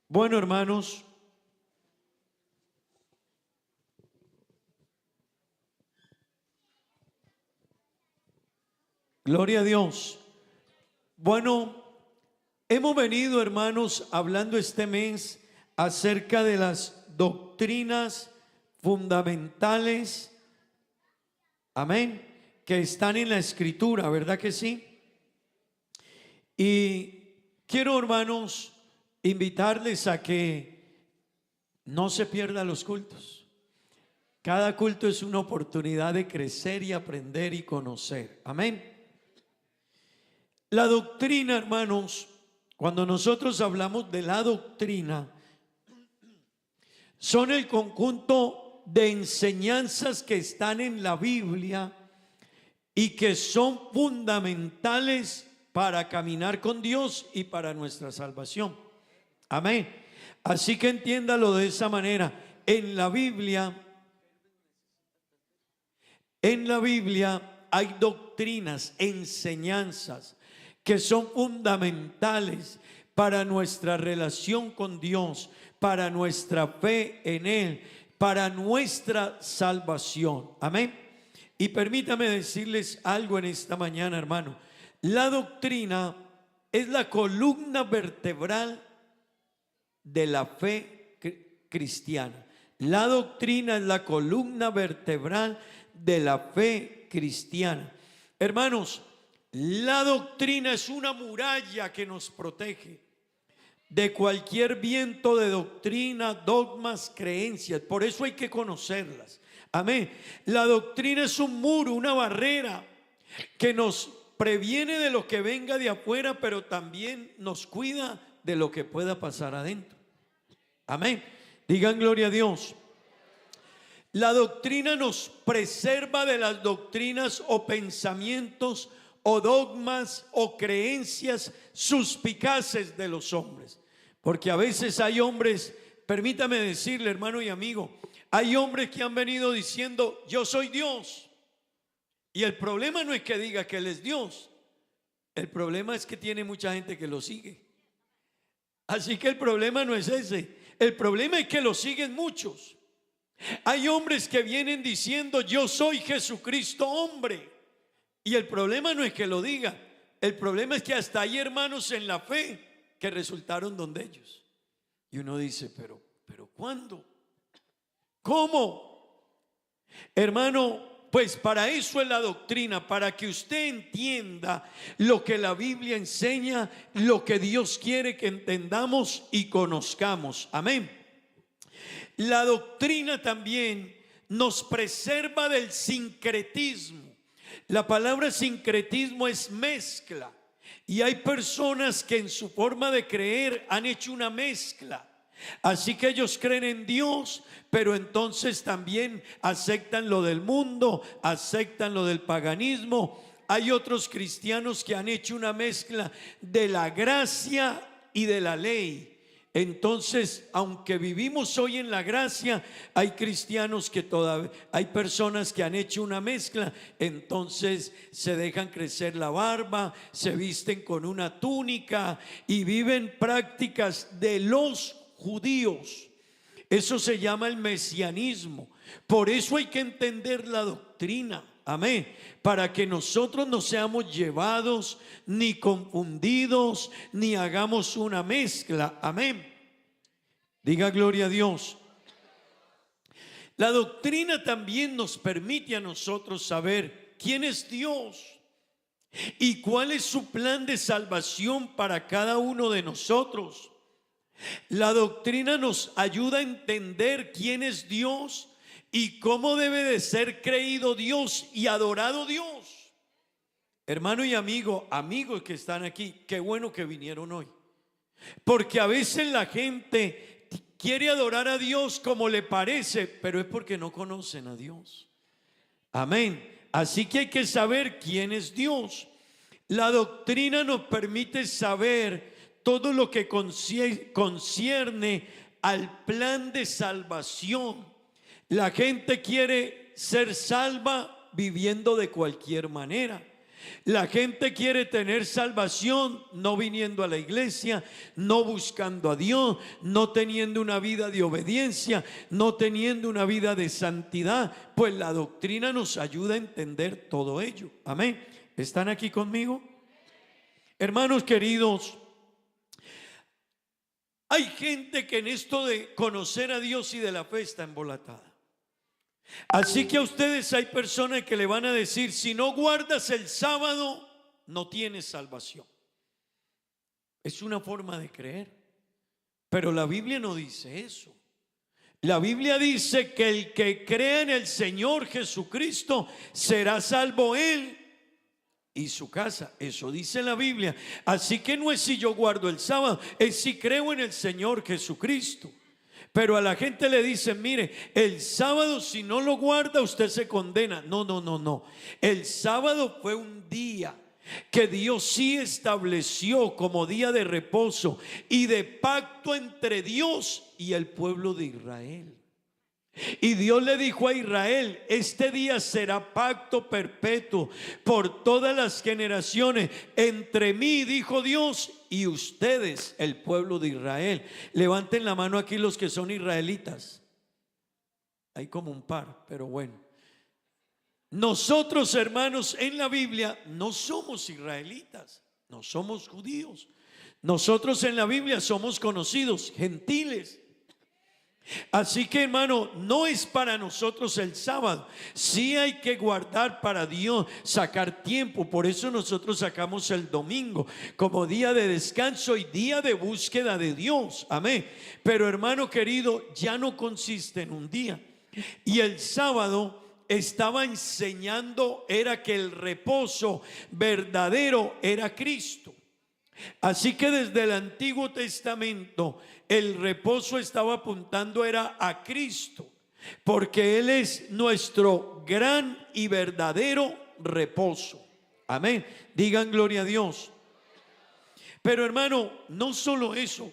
Bueno, hermanos, gloria a Dios. Bueno, hemos venido, hermanos, hablando este mes acerca de las doctrinas fundamentales, amén, que están en la Escritura, ¿verdad que sí? Y quiero, hermanos, invitarles a que no se pierdan los cultos. Cada culto es una oportunidad de crecer y aprender y conocer, amén. La doctrina, hermanos, cuando nosotros hablamos de la doctrina, son el conjunto de enseñanzas que están en la Biblia y que son fundamentales para caminar con Dios y para nuestra salvación. Amén. Así que entiéndalo de esa manera. En la Biblia hay doctrinas, enseñanzas que son fundamentales para nuestra relación con Dios, para nuestra fe en Él, para nuestra salvación. Amén. Y permítame decirles algo en esta mañana, hermano. La doctrina es la columna vertebral de la fe cristiana. La doctrina es la columna vertebral de la fe cristiana. Hermanos, la doctrina es una muralla que nos protege de cualquier viento de doctrina, dogmas, creencias. Por eso hay que conocerlas. Amén. La doctrina es un muro, una barrera que nos previene de lo que venga de afuera, pero también nos cuida de lo que pueda pasar adentro. Amén. Digan gloria a Dios. La doctrina nos preserva de las doctrinas o pensamientos o dogmas o creencias suspicaces de los hombres. Porque a veces hay hombres, permítame decirle, hermano y amigo, hay hombres que han venido diciendo yo soy Dios. Y el problema no es que diga que Él es Dios. El problema es que tiene mucha gente que lo sigue. Así que el problema no es ese. El problema es que lo siguen muchos. Hay hombres que vienen diciendo yo soy Jesucristo hombre. Y el problema no es que lo diga. El problema es que hasta hay hermanos en la fe que resultaron donde ellos. Y uno dice, pero ¿cuándo? ¿Cómo? Hermano, pues para eso es la doctrina, para que usted entienda lo que la Biblia enseña, lo que Dios quiere que entendamos y conozcamos. Amén. La doctrina también nos preserva del sincretismo. La palabra sincretismo es mezcla. Y hay personas que en su forma de creer han hecho una mezcla. Así que ellos creen en Dios, pero entonces también aceptan lo del mundo, aceptan lo del paganismo. Hay otros cristianos que han hecho una mezcla de la gracia y de la ley. Entonces, aunque vivimos hoy en la gracia, hay cristianos que todavía, hay personas que han hecho una mezcla. Entonces se dejan crecer la barba, se visten con una túnica y viven prácticas de los judíos. Eso se llama el mesianismo. Por eso hay que entender la doctrina. Amén. Para que nosotros no seamos llevados, ni confundidos, ni hagamos una mezcla. Amén. Diga gloria a Dios. La doctrina también nos permite a nosotros saber quién es Dios y cuál es su plan de salvación para cada uno de nosotros. La doctrina nos ayuda a entender quién es Dios y cómo debe de ser creído Dios y adorado Dios. Hermano y amigo, amigos que están aquí, qué bueno que vinieron hoy. Porque a veces la gente quiere adorar a Dios como le parece, pero es porque no conocen a Dios. Amén. Así que hay que saber quién es Dios. La doctrina nos permite saber todo lo que concierne al plan de salvación. La gente quiere ser salva viviendo de cualquier manera. La gente quiere tener salvación no viniendo a la iglesia, no buscando a Dios, no teniendo una vida de obediencia, no teniendo una vida de santidad. Pues la doctrina nos ayuda a entender todo ello. Amén. ¿Están aquí conmigo? Hermanos queridos, hay gente que en esto de conocer a Dios y de la fe está embolatada. Así que a ustedes hay personas que le van a decir: si no guardas el sábado, no tienes salvación. Es una forma de creer, pero la Biblia no dice eso. La Biblia dice que el que cree en el Señor Jesucristo será salvo él y su casa. Eso dice la Biblia. Así que no es si yo guardo el sábado, es si creo en el Señor Jesucristo. Pero a la gente le dicen: mire, el sábado si no lo guarda usted se condena. No. El sábado fue un día que Dios sí estableció como día de reposo y de pacto entre Dios y el pueblo de Israel. Y Dios le dijo a Israel: este día será pacto perpetuo por todas las generaciones entre mí, dijo Dios, y ustedes, el pueblo de Israel. Levanten la mano aquí los que son israelitas. Hay como un par, pero bueno. Nosotros, hermanos, en la Biblia no somos israelitas, no somos judíos. Nosotros en la Biblia somos conocidos gentiles. Así que, hermano, no es para nosotros el sábado. Sí hay que guardar para Dios, sacar tiempo. Por eso nosotros sacamos el domingo como día de descanso y día de búsqueda de Dios. Amén. Pero, hermano querido, ya no consiste en un día. Y el sábado estaba enseñando era que el reposo verdadero era Cristo. Así que desde el Antiguo Testamento el reposo estaba apuntando era a Cristo, porque Él es nuestro gran y verdadero reposo. Amén. Digan gloria a Dios. Pero hermano, no solo eso.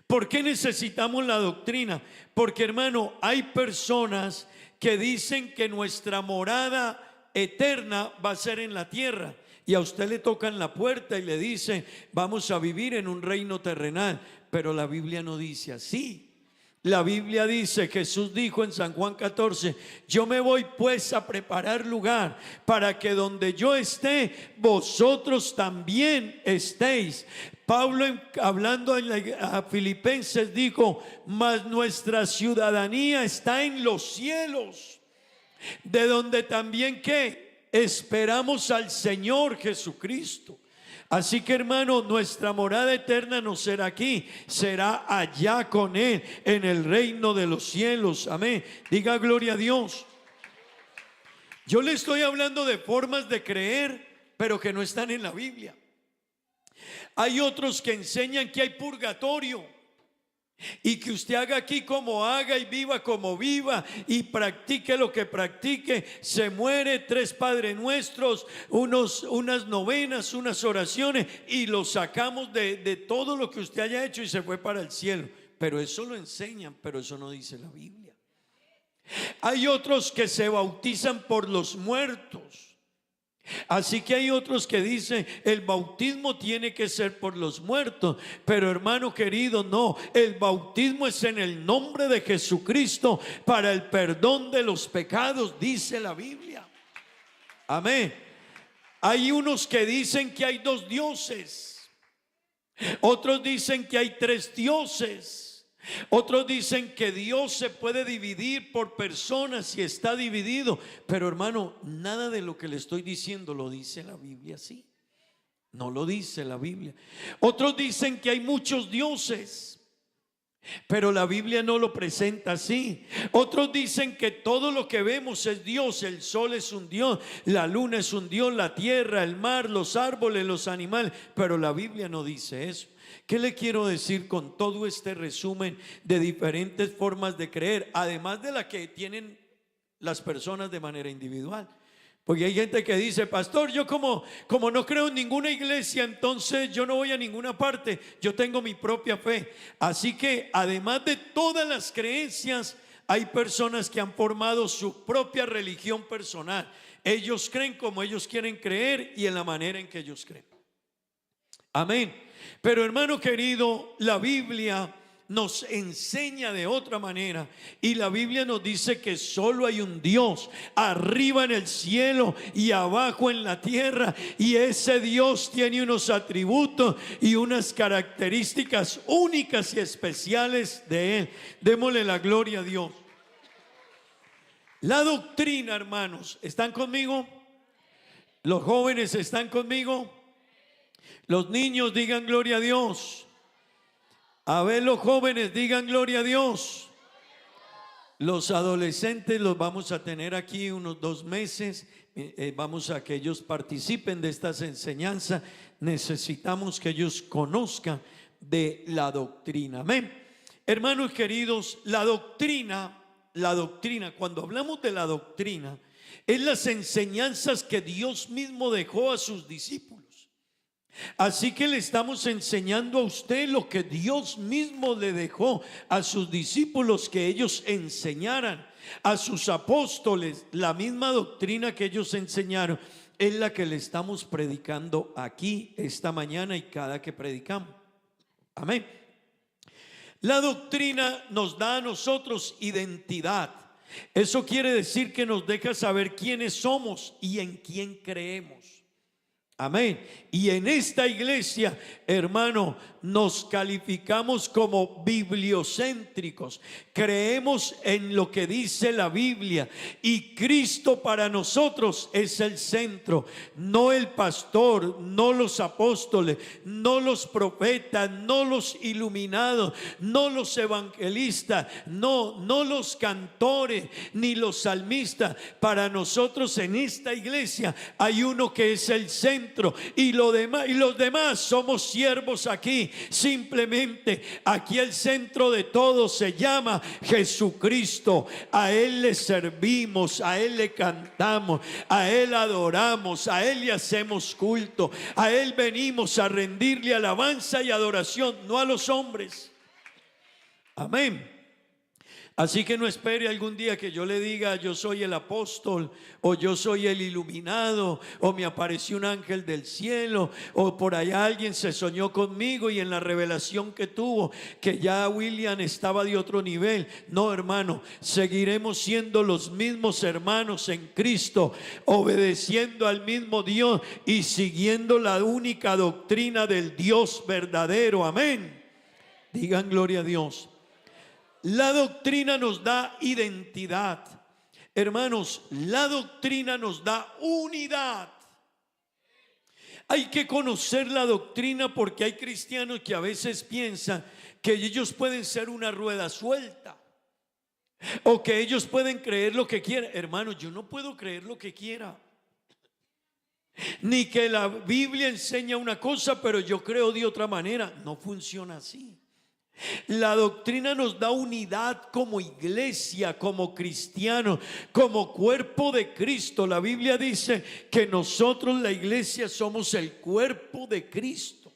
¿Por qué necesitamos la doctrina? Porque, hermano, hay personas que dicen que nuestra morada eterna va a ser en la tierra. Y a usted le tocan la puerta y le dicen: vamos a vivir en un reino terrenal. Pero la Biblia no dice así. La Biblia dice, Jesús dijo en San Juan 14: yo me voy pues a preparar lugar para que donde yo esté, vosotros también estéis. Pablo, hablando a Filipenses, dijo: mas nuestra ciudadanía está en los cielos, de donde también ¿qué? Esperamos al Señor Jesucristo. Así que, hermano, nuestra morada eterna no será aquí, será allá con Él en el reino de los cielos. Amén. Diga gloria a Dios. Yo le estoy hablando de formas de creer, pero que no están en la Biblia. Hay otros que enseñan que hay purgatorio y que usted haga aquí como haga y viva como viva y practique lo que practique, se muere, 3 Padres Nuestros, unas novenas, unas oraciones y lo sacamos de todo lo que usted haya hecho y se fue para el cielo. Pero eso lo enseñan, pero eso no dice la Biblia. Hay otros que se bautizan por los muertos. Así que hay otros que dicen: el bautismo tiene que ser por los muertos. Pero, hermano querido, no, el bautismo es en el nombre de Jesucristo para el perdón de los pecados, dice la Biblia. Amén. Hay unos que dicen que hay 2 dioses. Otros dicen que hay 3 dioses. Otros dicen que Dios se puede dividir por personas y está dividido. Pero hermano, nada de lo que le estoy diciendo lo dice la Biblia así. No lo dice la Biblia. Otros dicen que hay muchos dioses, pero la Biblia no lo presenta así. Otros dicen que todo lo que vemos es Dios. El sol es un Dios, la luna es un Dios, la tierra, el mar, los árboles, los animales. Pero la Biblia no dice eso. ¿Qué le quiero decir con todo este resumen de diferentes formas de creer, además de la que tienen las personas de manera individual? Porque hay gente que dice: pastor, yo como no creo en ninguna iglesia, entonces yo no voy a ninguna parte, yo tengo mi propia fe. Así que además de todas las creencias, hay personas que han formado su propia religión personal. Ellos creen como ellos quieren creer y en la manera en que ellos creen. Amén. Pero hermano querido, la Biblia nos enseña de otra manera, y la Biblia nos dice que solo hay un Dios arriba en el cielo y abajo en la tierra, y ese Dios tiene unos atributos y unas características únicas y especiales de Él. Démosle la gloria a Dios. La doctrina, hermanos, ¿están conmigo? Los jóvenes están conmigo. Los niños digan gloria a Dios. A ver, los jóvenes digan gloria a Dios. Los adolescentes los vamos a tener aquí unos 2 meses. Vamos a que ellos participen de estas enseñanzas. Necesitamos que ellos conozcan de la doctrina. Amén. Hermanos queridos, la doctrina, cuando hablamos de la doctrina, es las enseñanzas que Dios mismo dejó a sus discípulos. Así que le estamos enseñando a usted lo que Dios mismo le dejó a sus discípulos que ellos enseñaran, a sus apóstoles. La misma doctrina que ellos enseñaron es la que le estamos predicando aquí esta mañana y cada que predicamos. Amén. La doctrina nos da a nosotros identidad. Eso quiere decir que nos deja saber quiénes somos y en quién creemos. Amén. Y en esta iglesia, hermano, nos calificamos como bibliocéntricos. Creemos en lo que dice la Biblia, y Cristo para nosotros es el centro, no el pastor, no los apóstoles, no los profetas, no los iluminados, no los evangelistas, no los cantores ni los salmistas. Para nosotros en esta iglesia hay uno que es el centro, y los demás somos siervos aquí. Simplemente aquí el centro de todo se llama Jesucristo. A Él le servimos, a Él le cantamos, a Él adoramos, a Él le hacemos culto, a Él venimos a rendirle alabanza y adoración, no a los hombres. Amén. Así que no espere algún día que yo le diga: yo soy el apóstol, o yo soy el iluminado, o me apareció un ángel del cielo, o por allá alguien se soñó conmigo y en la revelación que tuvo que ya William estaba de otro nivel. No, hermano, seguiremos siendo los mismos hermanos en Cristo, obedeciendo al mismo Dios y siguiendo la única doctrina del Dios verdadero. Amén. Digan gloria a Dios. La doctrina nos da identidad. Hermanos, la doctrina nos da unidad. Hay que conocer la doctrina, porque hay cristianos que a veces piensan que ellos pueden ser una rueda suelta, o que ellos pueden creer lo que quieran. Hermanos, yo no puedo creer lo que quiera, ni que la Biblia enseña una cosa pero yo creo de otra manera. No funciona así. La doctrina nos da unidad como iglesia, como cristianos, como cuerpo de Cristo. La Biblia dice que nosotros, la iglesia, somos el cuerpo de Cristo.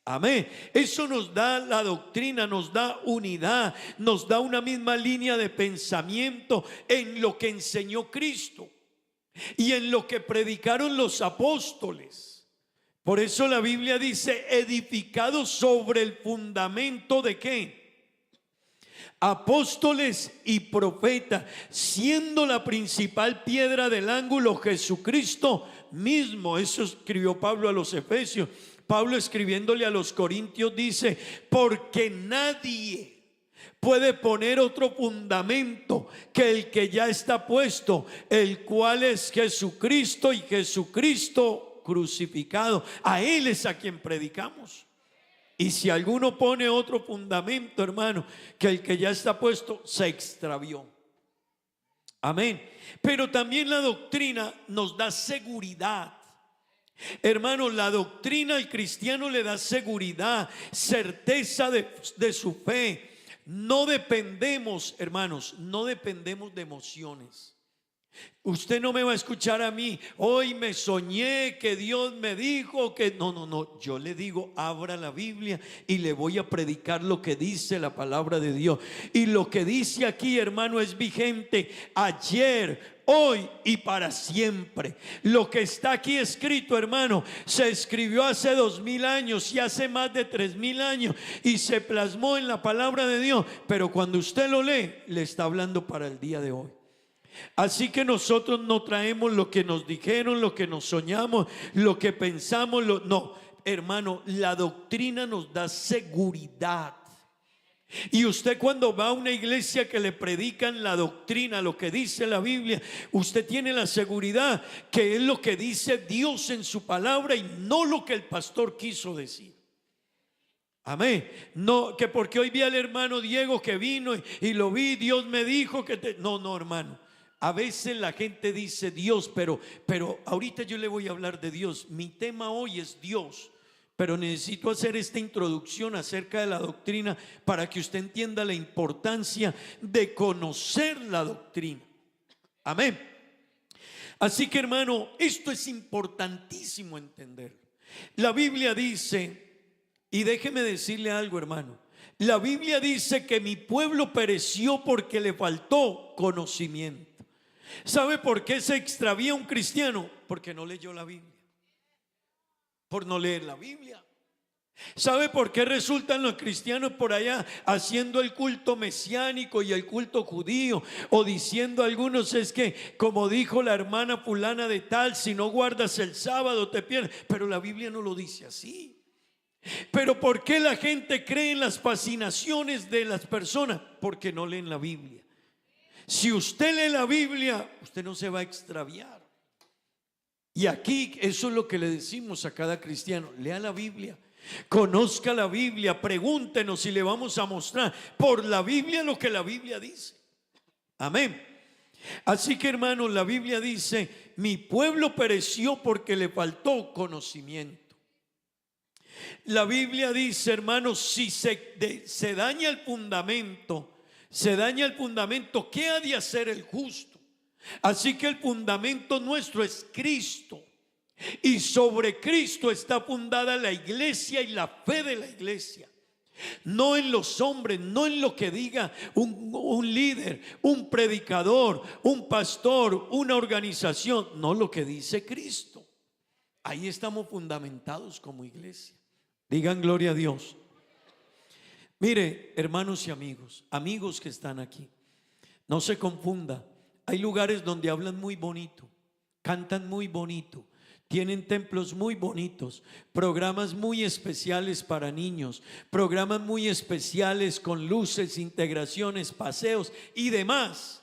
Amén. Eso nos da la doctrina, nos da unidad, nos da una misma línea de pensamiento en lo que enseñó Cristo y en lo que predicaron los apóstoles. Por eso la Biblia dice: edificado sobre el fundamento ¿de qué? apóstoles y profetas, siendo la principal piedra del ángulo Jesucristo mismo. Eso escribió Pablo a los Efesios. Pablo, escribiéndole a los Corintios, dice: porque nadie puede poner otro fundamento que el que ya está puesto, el cual es Jesucristo, y Jesucristo crucificado. A Él es a quien predicamos. Y si alguno pone otro fundamento, hermano, que el que ya está puesto, se extravió. Amén. Pero también la doctrina nos da seguridad. Hermano, la doctrina al cristiano le da seguridad, certeza de su fe. No dependemos, hermanos, no dependemos de emociones. Usted no me va a escuchar a mí: hoy me soñé que Dios me dijo que... No, yo le digo: abra la Biblia y le voy a predicar lo que dice la palabra de Dios. Y lo que dice aquí, hermano, es vigente ayer, hoy y para siempre. Lo que está aquí escrito, hermano, se escribió hace 2000 años y hace más de 3000 años y se plasmó en la palabra de Dios. Pero cuando usted lo lee, le está hablando para el día de hoy. Así que nosotros no traemos lo que nos dijeron, lo que nos soñamos, lo que pensamos. No, hermano, la doctrina nos da seguridad. Y usted, cuando va a una iglesia que le predican la doctrina, lo que dice la Biblia, usted tiene la seguridad que es lo que dice Dios en su palabra y no lo que el pastor quiso decir. Amén. No, que porque hoy vi al hermano Diego que vino y lo vi, Dios me dijo que no, hermano. A veces la gente dice Dios, pero ahorita yo le voy a hablar de Dios. Mi tema hoy es Dios, pero necesito hacer esta introducción acerca de la doctrina para que usted entienda la importancia de conocer la doctrina. Amén. Así que, hermano, esto es importantísimo entender. La Biblia dice, y déjeme decirle algo, hermano, la Biblia dice que mi pueblo pereció porque le faltó conocimiento. ¿Sabe por qué se extravía un cristiano? Porque no leyó la Biblia. Por no leer la Biblia. ¿Sabe por qué resultan los cristianos por allá haciendo el culto mesiánico y el culto judío? O diciendo algunos: es que, como dijo la hermana fulana de tal, si no guardas el sábado te pierdes. Pero la Biblia no lo dice así. Pero ¿por qué la gente cree en las fascinaciones de las personas? Porque no leen la Biblia. Si usted lee la Biblia, usted no se va a extraviar. Y aquí eso es lo que le decimos a cada cristiano: lea la Biblia, conozca la Biblia, pregúntenos y le vamos a mostrar por la Biblia lo que la Biblia dice. Amén. Así que, hermanos, la Biblia dice: mi pueblo pereció porque le faltó conocimiento. La Biblia dice, hermanos, si se daña el fundamento, ¿qué ha de hacer el justo? Así que el fundamento nuestro es Cristo, y sobre Cristo está fundada la iglesia y la fe de la iglesia. No en los hombres, no en lo que diga un líder, un predicador, un pastor, una organización, no, lo que dice Cristo. Ahí estamos fundamentados como iglesia. Digan gloria a Dios. Mire, hermanos y amigos que están aquí, no se confunda. Hay lugares donde hablan muy bonito, cantan muy bonito, tienen templos muy bonitos, programas muy especiales para niños, programas muy especiales con luces, integraciones, paseos y demás.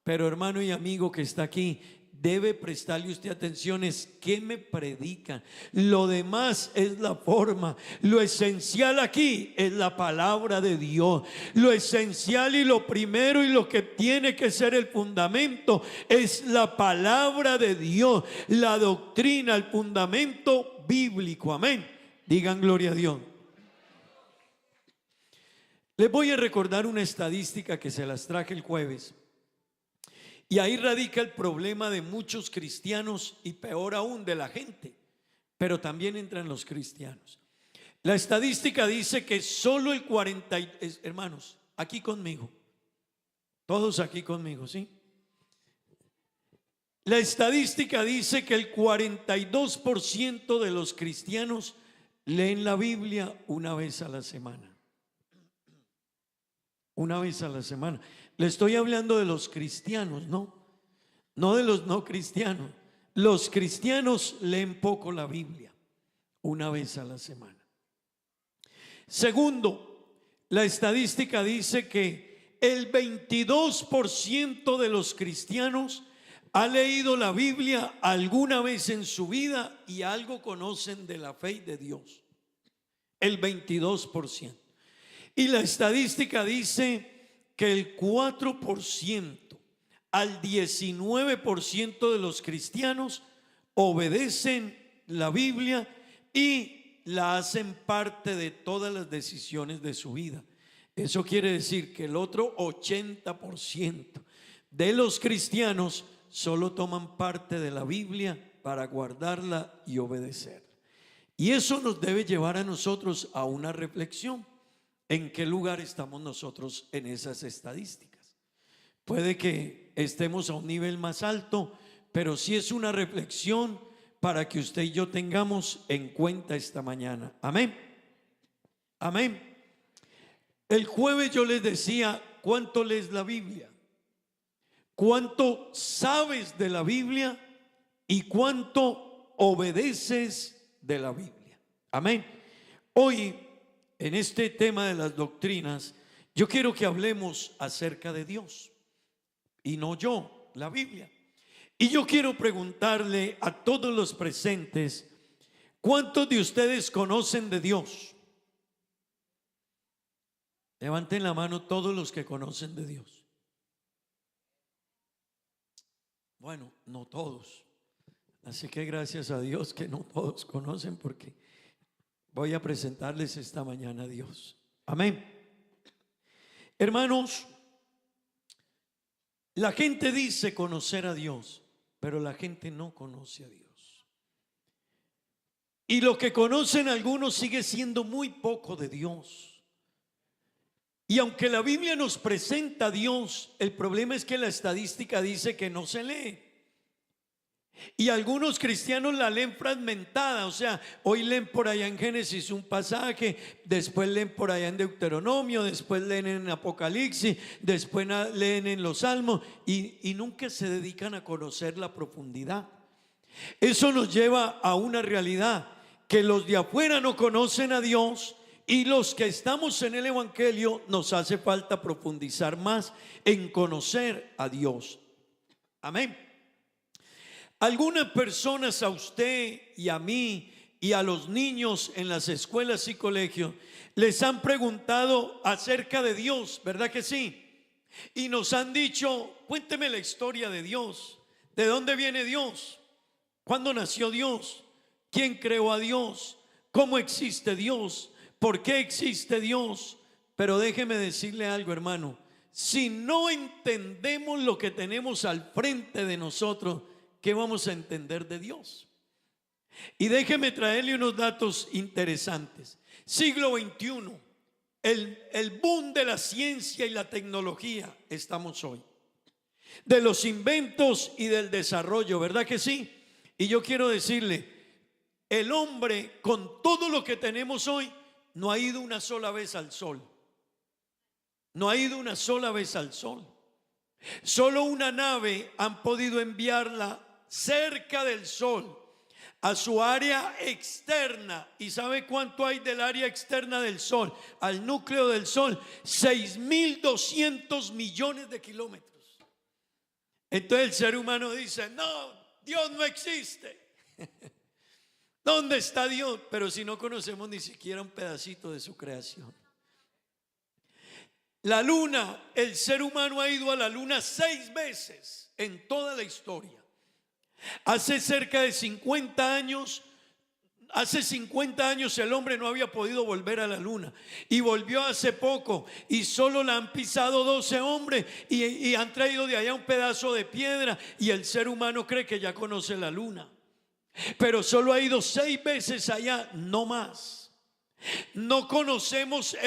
Pero, hermano y amigo que está aquí, debe prestarle usted atención: es que me predican. Lo demás es la forma. Lo esencial aquí es la palabra de Dios. Lo esencial y lo primero y lo que tiene que ser el fundamento es la palabra de Dios, la doctrina, el fundamento bíblico. Amén. Digan gloria a Dios. Les voy a recordar una estadística que se las traje el jueves. Y ahí radica el problema de muchos cristianos y peor aún de la gente, pero también entran los cristianos. La estadística dice que solo el 40, hermanos, aquí conmigo, todos aquí conmigo, ¿sí? La estadística dice que el 42% de los cristianos leen la Biblia una vez a la semana. una vez a la semana. Le estoy hablando de los cristianos, no de los no cristianos. Los cristianos leen poco la Biblia, una vez a la semana. Segundo, la estadística dice que el 22% de los cristianos ha leído la Biblia alguna vez en su vida y algo conocen de la fe y de Dios. El 22%. Y la estadística dice que el 4% al 19% de los cristianos obedecen la Biblia y la hacen parte de todas las decisiones de su vida. Eso quiere decir que el otro 80% de los cristianos solo toman parte de la Biblia para guardarla y obedecer. Y eso nos debe llevar a nosotros a una reflexión. ¿En qué lugar estamos nosotros en esas estadísticas? Puede que estemos a un nivel más alto, pero sí es una reflexión para que usted y yo tengamos en cuenta esta mañana. Amén. Amén. El jueves yo les decía, ¿cuánto lees la Biblia? ¿Cuánto sabes de la Biblia? ¿Y cuánto obedeces de la Biblia? Amén. Hoy, en este tema de las doctrinas, yo quiero que hablemos acerca de Dios. Y no yo, la Biblia. Y yo quiero preguntarle a todos los presentes, ¿cuántos de ustedes conocen de Dios? Levanten la mano todos los que conocen de Dios. Bueno, no todos. Así que gracias a Dios que no todos conocen, porque voy a presentarles esta mañana a Dios. Amén. Hermanos, la gente dice conocer a Dios, pero la gente no conoce a Dios. Y lo que conocen algunos sigue siendo muy poco de Dios. Y aunque la Biblia nos presenta a Dios, el problema es que la estadística dice que no se lee. Y algunos cristianos la leen fragmentada, o sea, hoy leen por allá en Génesis un pasaje, después leen por allá en Deuteronomio, después leen en Apocalipsis, después leen en los Salmos y nunca se dedican a conocer la profundidad. Eso nos lleva a una realidad, que los de afuera no conocen a Dios. Y los que estamos en el Evangelio nos hace falta profundizar más en conocer a Dios. Amén. Algunas personas, a usted y a mí y a los niños en las escuelas y colegios, les han preguntado acerca de Dios, ¿verdad que sí? Y nos han dicho, cuénteme la historia de Dios. ¿De dónde viene Dios? ¿Cuándo nació Dios? ¿Quién creó a Dios? ¿Cómo existe Dios? ¿Por qué existe Dios? Pero déjeme decirle algo, hermano. Si no entendemos lo que tenemos al frente de nosotros, ¿qué vamos a entender de Dios? Y déjeme traerle unos datos interesantes. Siglo XXI, el boom de la ciencia y la tecnología estamos hoy. De los inventos y del desarrollo, ¿verdad que sí? Y yo quiero decirle, el hombre con todo lo que tenemos hoy no ha ido una sola vez al sol. No ha ido una sola vez al sol. Solo una nave han podido enviarla cerca del sol, a su área externa. ¿Y sabe cuánto hay del área externa del sol al núcleo del sol? 6.200 millones de kilómetros. Entonces el ser humano dice, no, Dios no existe. ¿Dónde está Dios? Pero si no conocemos ni siquiera un pedacito de su creación. La luna, el ser humano ha ido a la luna 6 veces en toda la historia. Hace cerca de 50 años, el hombre no había podido volver a la luna y volvió hace poco, y solo la han pisado 12 hombres y han traído de allá un pedazo de piedra, y el ser humano cree que ya conoce la luna. Pero solo ha ido 6 veces allá, no más. No conocemos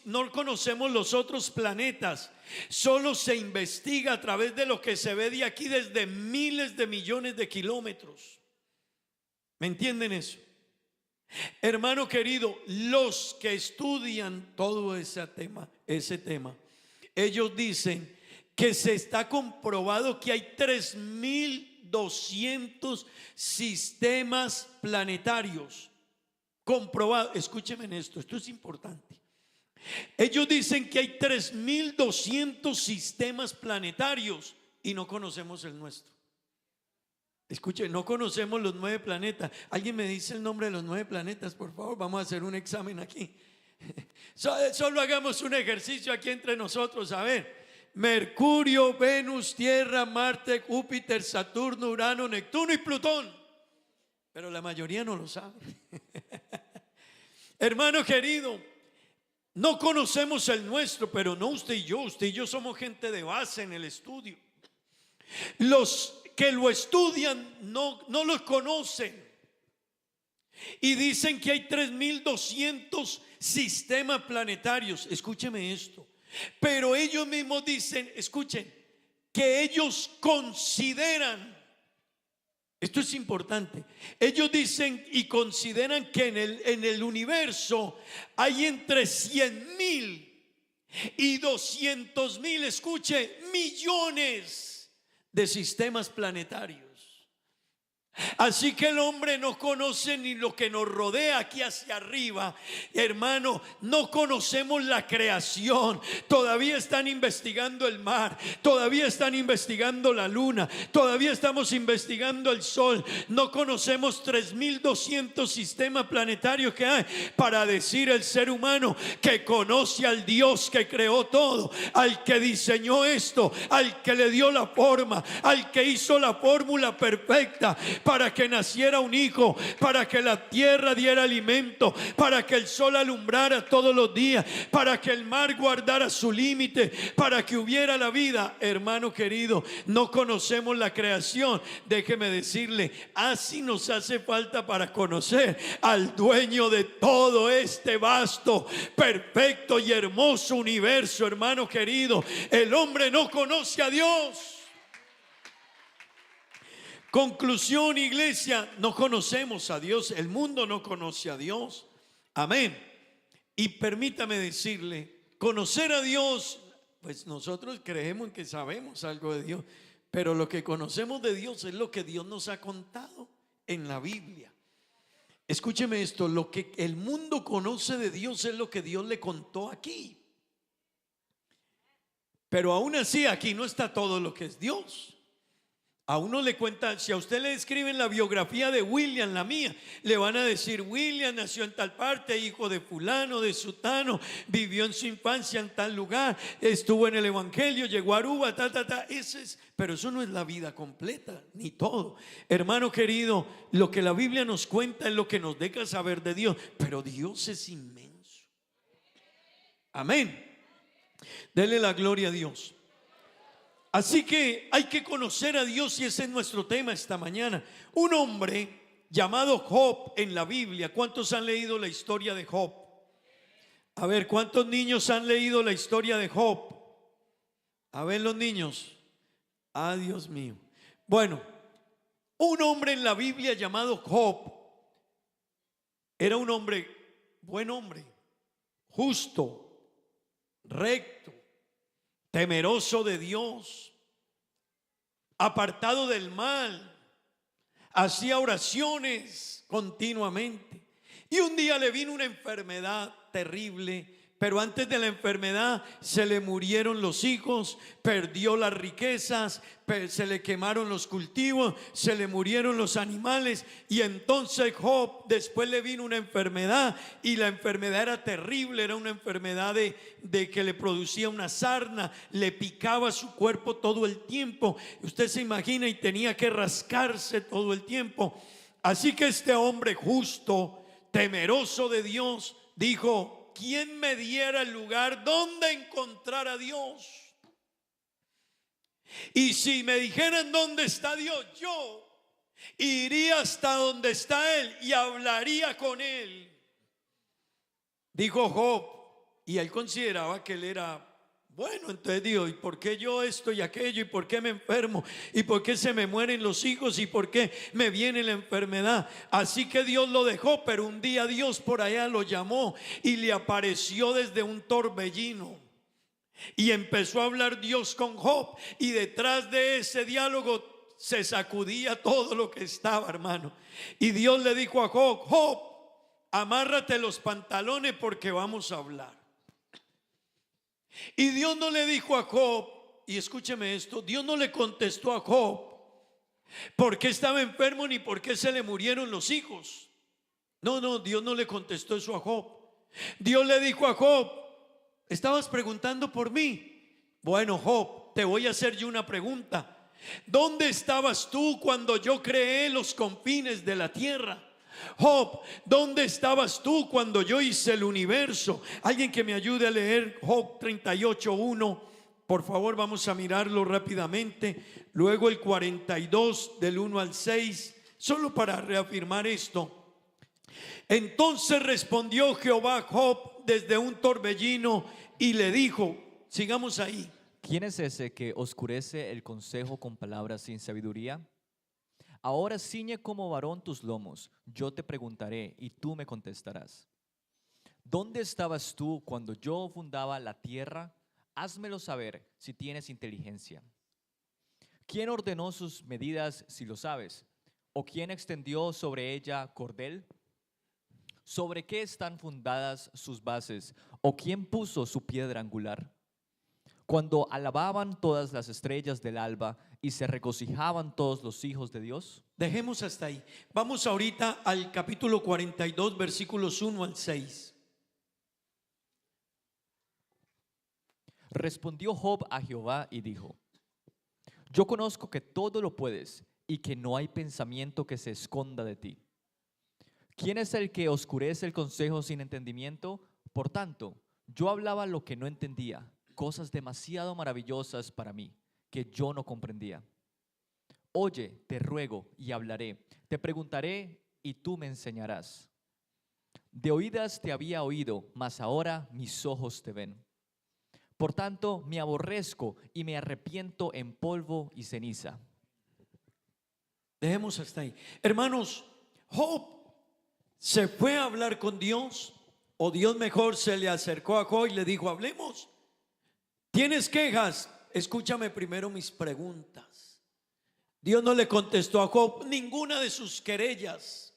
no conocemos los otros planetas. Solo se investiga a través de lo que se ve de aquí desde miles de millones de kilómetros. ¿Me entienden eso? Hermano querido, los que estudian todo ese tema, ellos dicen que se está comprobado que hay 3200 sistemas planetarios. Comprobado, escúcheme en esto es importante. Ellos dicen que hay 3200 sistemas planetarios y no conocemos el nuestro. Escuche, no conocemos los 9 planetas. ¿Alguien me dice el nombre de los 9 planetas, por favor? Vamos a hacer un examen aquí. Solo hagamos un ejercicio aquí entre nosotros. A ver, Mercurio, Venus, Tierra, Marte, Júpiter, Saturno, Urano, Neptuno y Plutón. Pero la mayoría no lo sabe. Hermano querido, no conocemos el nuestro, pero no usted y yo somos gente de base en el estudio. Los que lo estudian no lo conocen y dicen que hay 3200 sistemas planetarios. Escúcheme esto, pero ellos mismos dicen, escuchen, que ellos consideran, esto es importante, ellos dicen y consideran que en el universo hay entre 100,000 y 200,000, escuche, millones de sistemas planetarios. Así que el hombre no conoce ni lo que nos rodea aquí hacia arriba. Hermano, no conocemos la creación. Todavía están investigando el mar, todavía están investigando la luna, todavía estamos investigando el sol. No conocemos 3200 sistemas planetarios que hay para decir el ser humano que conoce al Dios que creó todo, al que diseñó esto, al que le dio la forma, al que hizo la fórmula perfecta para que naciera un hijo, para que la tierra diera alimento, para que el sol alumbrara todos los días, para que el mar guardara su límite, para que hubiera la vida. Hermano querido, no conocemos la creación. Déjeme decirle, así nos hace falta para conocer al dueño de todo este vasto, perfecto y hermoso universo. Hermano querido, el hombre no conoce a Dios. Conclusión, iglesia, no conocemos a Dios, el mundo no conoce a Dios. Amén. Y permítame decirle, conocer a Dios, pues nosotros creemos que sabemos algo de Dios, pero lo que conocemos de Dios es lo que Dios nos ha contado en la Biblia. Escúcheme esto, lo que el mundo conoce de Dios es lo que Dios le contó aquí. Pero aún así aquí no está todo lo que es Dios. A uno le cuentan, si a usted le escriben la biografía de William, la mía, le van a decir: William nació en tal parte, hijo de fulano, de sutano, vivió en su infancia en tal lugar, estuvo en el evangelio, llegó a Aruba, pero eso no es la vida completa, ni todo. Hermano querido, lo que la Biblia nos cuenta es lo que nos deja saber de Dios, pero Dios es inmenso. Amén. Dele la gloria a Dios. Así que hay que conocer a Dios y ese es nuestro tema esta mañana. Un hombre llamado Job en la Biblia. ¿Cuántos han leído la historia de Job? A ver, ¿cuántos niños han leído la historia de Job? A ver, los niños. Ah, Dios mío. Bueno, un hombre en la Biblia llamado Job era un hombre, buen hombre, justo, recto, temeroso de Dios, apartado del mal, hacía oraciones continuamente. Y un día le vino una enfermedad terrible, pero antes de la enfermedad se le murieron los hijos, perdió las riquezas, se le quemaron los cultivos, se le murieron los animales. Y entonces Job, después le vino una enfermedad, y la enfermedad era terrible, era una enfermedad de que le producía una sarna, le picaba su cuerpo todo el tiempo. Usted se imagina, y tenía que rascarse todo el tiempo. Así que este hombre justo, temeroso de Dios, dijo: ¿quién me diera el lugar donde encontrar a Dios? Y si me dijeran dónde está Dios, yo iría hasta donde está Él y hablaría con Él. Dijo Job, y él consideraba que él era Bueno, entonces digo, ¿y por qué yo esto y aquello? ¿Y por qué me enfermo? ¿Y por qué se me mueren los hijos? ¿Y por qué me viene la enfermedad? Así que Dios lo dejó, pero un día Dios por allá lo llamó y le apareció desde un torbellino. Y empezó a hablar Dios con Job, y detrás de ese diálogo se sacudía todo lo que estaba, hermano. Y Dios le dijo a Job: Job, amárrate los pantalones porque vamos a hablar. Y Dios no le dijo a Job, y escúcheme esto, Dios no le contestó a Job por qué estaba enfermo ni por qué se le murieron los hijos. No, Dios no le contestó eso a Job. Dios le dijo a Job: estabas preguntando por mí. Bueno, Job, te voy a hacer yo una pregunta. ¿Dónde estabas tú cuando yo creé los confines de la tierra? Job, ¿dónde estabas tú cuando yo hice el universo? Alguien que me ayude a leer Job 38:1. Por favor, vamos a mirarlo rápidamente. Luego el 42 del 1 al 6, solo para reafirmar esto. Entonces respondió Jehová a Job desde un torbellino y le dijo, sigamos ahí: ¿Quién es ese que oscurece el consejo con palabras sin sabiduría? Ahora ciñe como varón tus lomos, yo te preguntaré y tú me contestarás. ¿Dónde estabas tú cuando yo fundaba la tierra? Házmelo saber si tienes inteligencia. ¿Quién ordenó sus medidas si lo sabes? ¿O quién extendió sobre ella cordel? ¿Sobre qué están fundadas sus bases? ¿O quién puso su piedra angular? Cuando alababan todas las estrellas del alba y se regocijaban todos los hijos de Dios. Dejemos hasta ahí. Vamos ahorita al capítulo 42, versículos 1 al 6. Respondió Job a Jehová y dijo: yo conozco que todo lo puedes y que no hay pensamiento que se esconda de ti. ¿Quién es el que oscurece el consejo sin entendimiento? Por tanto, yo hablaba lo que no entendía, cosas demasiado maravillosas para mí, que yo no comprendía. Oye, te ruego y hablaré, te preguntaré y tú me enseñarás. De oídas te había oído, mas ahora mis ojos te ven. Por tanto, me aborrezco y me arrepiento en polvo y ceniza. Dejemos hasta ahí. Hermanos, Job se fue a hablar con Dios, o Dios mejor se le acercó a Job y le dijo: hablemos. ¿Tienes quejas? Escúchame primero mis preguntas. Dios no le contestó a Job ninguna de sus querellas.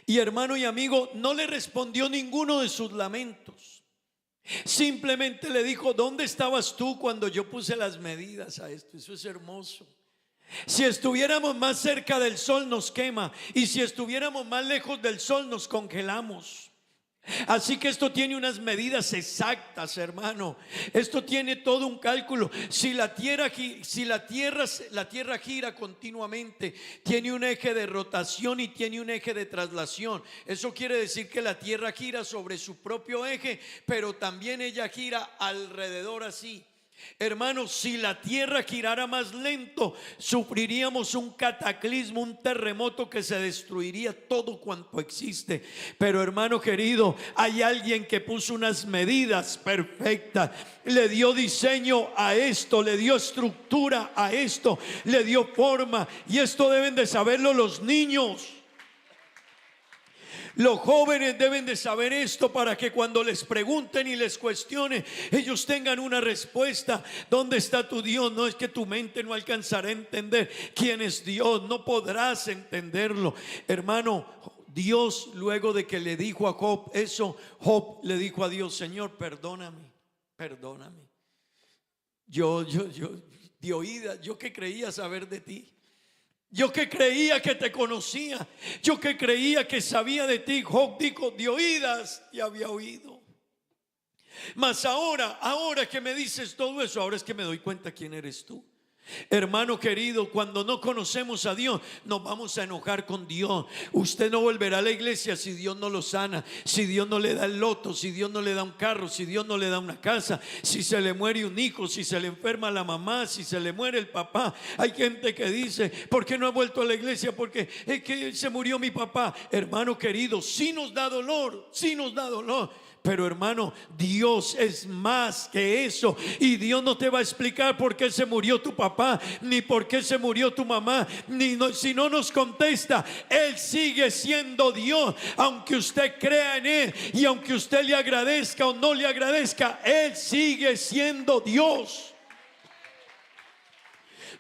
Y hermano y amigo, no le respondió ninguno de sus lamentos. Simplemente le dijo: ¿dónde estabas tú cuando yo puse las medidas a esto? Eso es hermoso. Si estuviéramos más cerca del sol nos quema, y si estuviéramos más lejos del sol nos congelamos. Así que esto tiene unas medidas exactas, hermano. Esto tiene todo un cálculo. Si la tierra gira continuamente, tiene un eje de rotación y tiene un eje de traslación. Eso quiere decir que la tierra gira sobre su propio eje, pero también ella gira alrededor así. Hermanos, si la tierra girara más lento, sufriríamos un cataclismo, un terremoto que se destruiría todo cuanto existe. Pero hermano querido, hay alguien que puso unas medidas perfectas, le dio diseño a esto, le dio estructura a esto, le dio forma. Y esto deben de saberlo los niños. Los jóvenes deben de saber esto para que cuando les pregunten y les cuestionen, ellos tengan una respuesta. ¿Dónde está tu Dios? No es que tu mente no alcanzará a entender quién es Dios, no podrás entenderlo. Hermano, Dios luego de que le dijo a Job eso, Job le dijo a Dios: Señor, perdóname. Yo de oídas, yo que creía saber de ti. Yo que creía que te conocía, yo que creía que sabía de ti. Job dijo: de oídas te había oído, mas ahora que me dices todo eso, ahora es que me doy cuenta quién eres tú. Hermano querido, cuando no conocemos a Dios, nos vamos a enojar con Dios. Usted no volverá a la iglesia si Dios no lo sana, si Dios no le da el loto, si Dios no le da un carro, si Dios no le da una casa, si se le muere un hijo, si se le enferma la mamá, si se le muere el papá. Hay gente que dice: ¿por qué no he vuelto a la iglesia? Porque es que se murió mi papá. Hermano querido, sí nos da dolor, Pero hermano, Dios es más que eso. Y Dios no te va a explicar por qué se murió tu papá, ni por qué se murió tu mamá, si no nos contesta. Él sigue siendo Dios. Aunque usted crea en Él y aunque usted le agradezca o no le agradezca, Él sigue siendo Dios.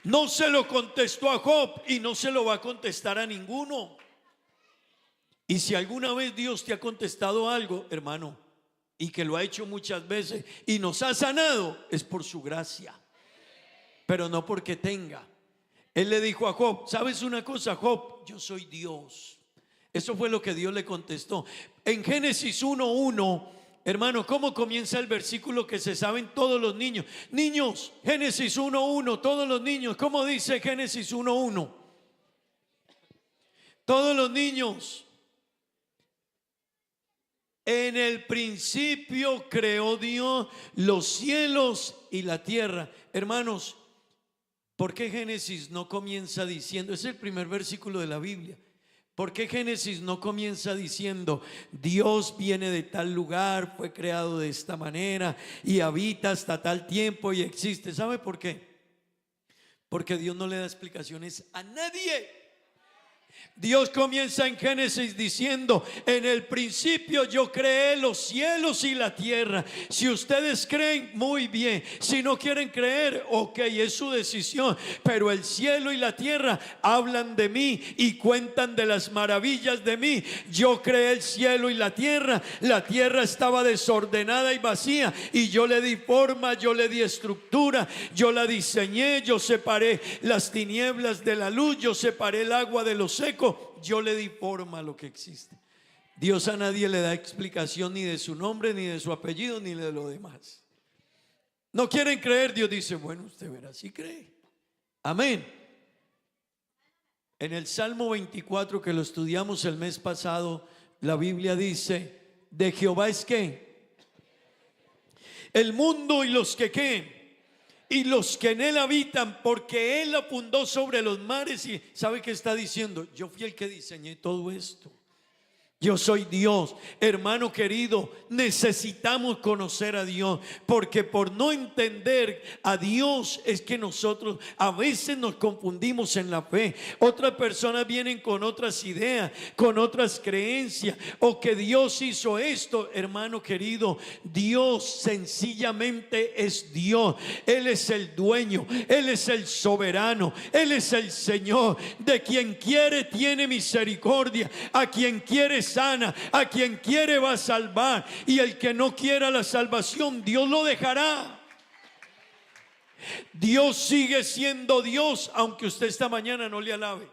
No se lo contestó a Job y no se lo va a contestar a ninguno. Y si alguna vez Dios te ha contestado algo, hermano, y que lo ha hecho muchas veces y nos ha sanado, es por su gracia, pero no porque tenga. Él le dijo a Job: ¿sabes una cosa, Job? Yo soy Dios. Eso fue lo que Dios le contestó. En Génesis 1:1, hermano, ¿cómo comienza el versículo que se saben todos los niños? Niños, Génesis 1:1, todos los niños, ¿cómo dice Génesis 1:1? Todos los niños. En el principio creó Dios los cielos y la tierra. Hermanos, ¿por qué Génesis no comienza diciendo? Es el primer versículo de la Biblia. ¿Por qué Génesis no comienza diciendo: Dios viene de tal lugar, fue creado de esta manera y habita hasta tal tiempo y existe? ¿Sabe por qué? Porque Dios no le da explicaciones a nadie. Dios comienza en Génesis diciendo: en el principio yo creé los cielos y la tierra. Si ustedes creen, muy bien. Si no quieren creer, ok, es su decisión. Pero el cielo y la tierra hablan de mí y cuentan de las maravillas de mí. Yo creé el cielo y la tierra. La tierra estaba desordenada y vacía, y yo le di forma, yo le di estructura, yo la diseñé. Yo separé las tinieblas de la luz, yo separé el agua de lo seco. Yo le di forma a lo que existe. Dios a nadie le da explicación ni de su nombre, ni de su apellido, ni de lo demás. No quieren creer. Dios dice: bueno, usted verá si cree. Amén. En el Salmo 24, que lo estudiamos el mes pasado, la Biblia dice: de Jehová es que el mundo y los que ¿qué? Y los que en él habitan, porque él la fundó sobre los mares. Y ¿sabe qué está diciendo? Yo fui el que diseñé todo esto. Yo soy Dios. Hermano querido, necesitamos conocer a Dios, porque por no entender a Dios es que nosotros a veces nos confundimos en la fe. Otras personas vienen con otras ideas, con otras creencias, o que Dios hizo esto. Hermano querido, Dios sencillamente es Dios. Él es el dueño, Él es el soberano, Él es el Señor. De quien quiere tiene misericordia, a quien quiere sana, a quien quiere va a salvar, y el que no quiera la salvación, Dios lo dejará. Dios sigue siendo Dios, aunque usted esta mañana no le alabe.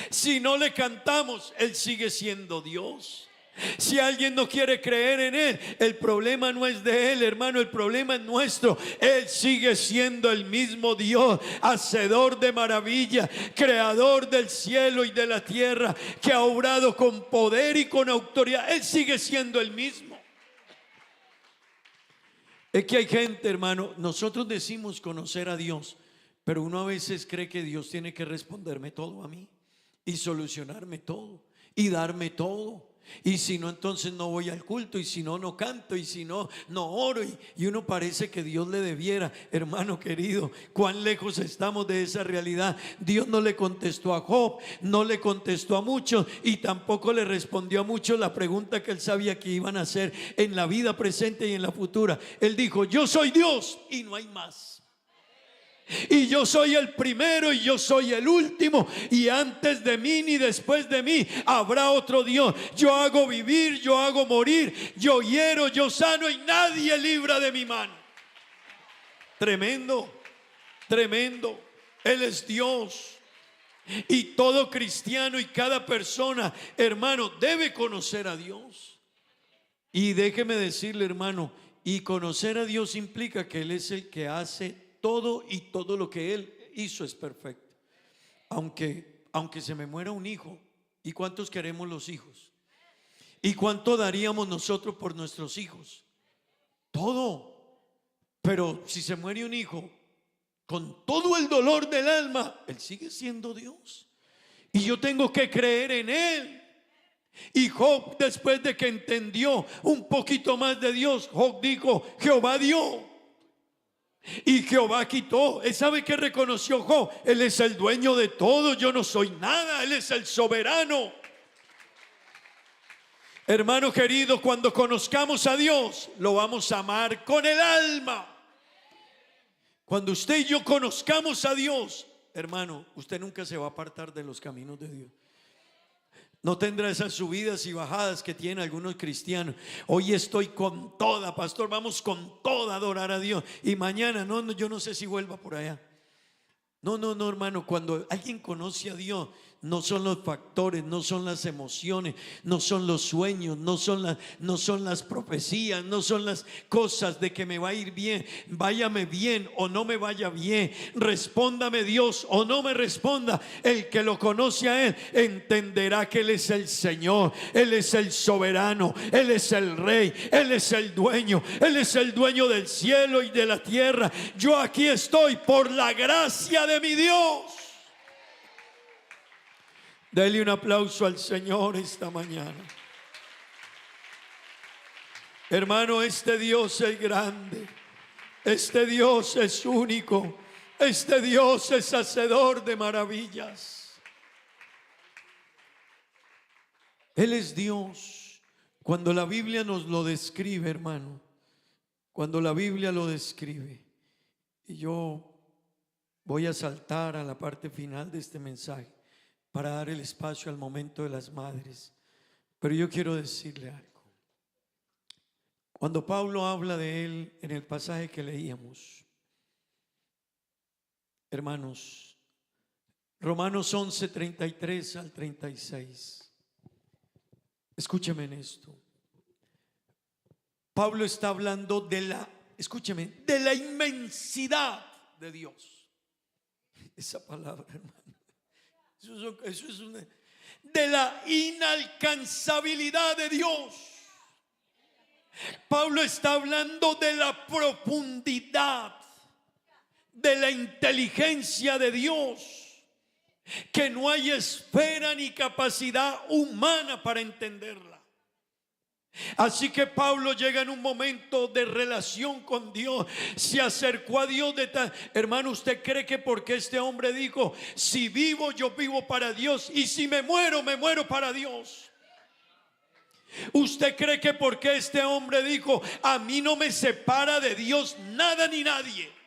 Si no le cantamos, Él sigue siendo Dios. Si alguien no quiere creer en Él, el problema no es de Él, hermano, el problema es nuestro. Él sigue siendo el mismo Dios, hacedor de maravilla, creador del cielo y de la tierra, que ha obrado con poder y con autoridad. Él sigue siendo el mismo. Es que hay gente, hermano, nosotros decimos conocer a Dios, pero uno a veces cree que Dios tiene que responderme todo a mí y solucionarme todo y darme todo. Y si no, entonces no voy al culto, y si no, no canto, y si no, no oro, y uno parece que Dios le debiera. Hermano querido, cuán lejos estamos de esa realidad. Dios no le contestó a Job, no le contestó a muchos, y tampoco le respondió a muchos la pregunta que él sabía que iban a hacer en la vida presente y en la futura. Él dijo: yo soy Dios y no hay más. Y yo soy el primero y yo soy el último, y antes de mí ni después de mí habrá otro Dios. Yo hago vivir, yo hago morir, yo hiero, yo sano, y nadie libra de mi mano. Tremendo, tremendo. Él es Dios. Y todo cristiano y cada persona, hermano, debe conocer a Dios. Y déjeme decirle, hermano, y conocer a Dios implica que Él es el que hace todo, y todo lo que Él hizo es perfecto. Aunque se me muera un hijo, ¿y cuántos queremos los hijos? ¿Y cuánto daríamos nosotros por nuestros hijos? Todo. Pero si se muere un hijo, con todo el dolor del alma, Él sigue siendo Dios, y yo tengo que creer en Él. Y Job, después de que entendió un poquito más de Dios, Job dijo: Jehová dio y Jehová quitó. ¿Él sabe qué reconoció Job? Él es el dueño de todo, yo no soy nada, Él es el soberano. Hermano querido, cuando conozcamos a Dios, lo vamos a amar con el alma. Cuando usted y yo conozcamos a Dios, hermano, usted nunca se va a apartar de los caminos de Dios. No tendrá esas subidas y bajadas que tienen algunos cristianos. Hoy estoy con toda, pastor, vamos con toda a adorar a Dios. Y mañana, no, yo no sé si vuelva por allá. No, hermano, cuando alguien conoce a Dios, no son los factores, no son las emociones, no son los sueños, no son las profecías, no son las cosas de que me va a ir bien, váyame bien o no me vaya bien, respóndame Dios o no me responda. El que lo conoce a Él entenderá que Él es el Señor, Él es el soberano, Él es el Rey, Él es el dueño del cielo y de la tierra. Yo aquí estoy por la gracia de mi Dios. Dele un aplauso al Señor esta mañana. Hermano, este Dios es grande, este Dios es único, este Dios es hacedor de maravillas. Él es Dios. Cuando la Biblia nos lo describe, hermano, cuando la Biblia lo describe, y yo voy a saltar a la parte final de este mensaje para dar el espacio al momento de las madres, pero yo quiero decirle algo. Cuando Pablo habla de Él en el pasaje que leíamos, hermanos, Romanos 11, 33 al 36, escúcheme en esto. Pablo está hablando de la inmensidad de Dios. Esa palabra, hermano, eso es de la inalcanzabilidad de Dios. Pablo está hablando de la profundidad, de la inteligencia de Dios, que no hay esfera ni capacidad humana para entenderla. Así que Pablo llega en un momento de relación con Dios, se acercó a Dios de tal. Hermano, ¿usted cree que porque este hombre dijo: si vivo, yo vivo para Dios, y si me muero, me muero para Dios? ¿Usted cree que porque este hombre dijo: a mí no me separa de Dios nada ni nadie?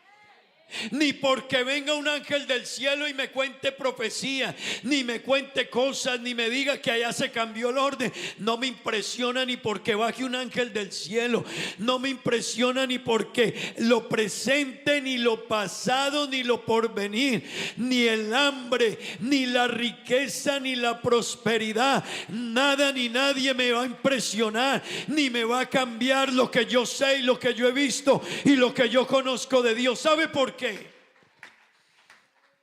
Ni porque venga un ángel del cielo y me cuente profecía, ni me cuente cosas, ni me diga que allá se cambió el orden. No me impresiona ni porque baje un ángel del cielo. No me impresiona ni porque lo presente, ni lo pasado, ni lo porvenir, ni el hambre, ni la riqueza, ni la prosperidad. Nada ni nadie me va a impresionar, ni me va a cambiar lo que yo sé y lo que yo he visto y lo que yo conozco de Dios. ¿Sabe por qué?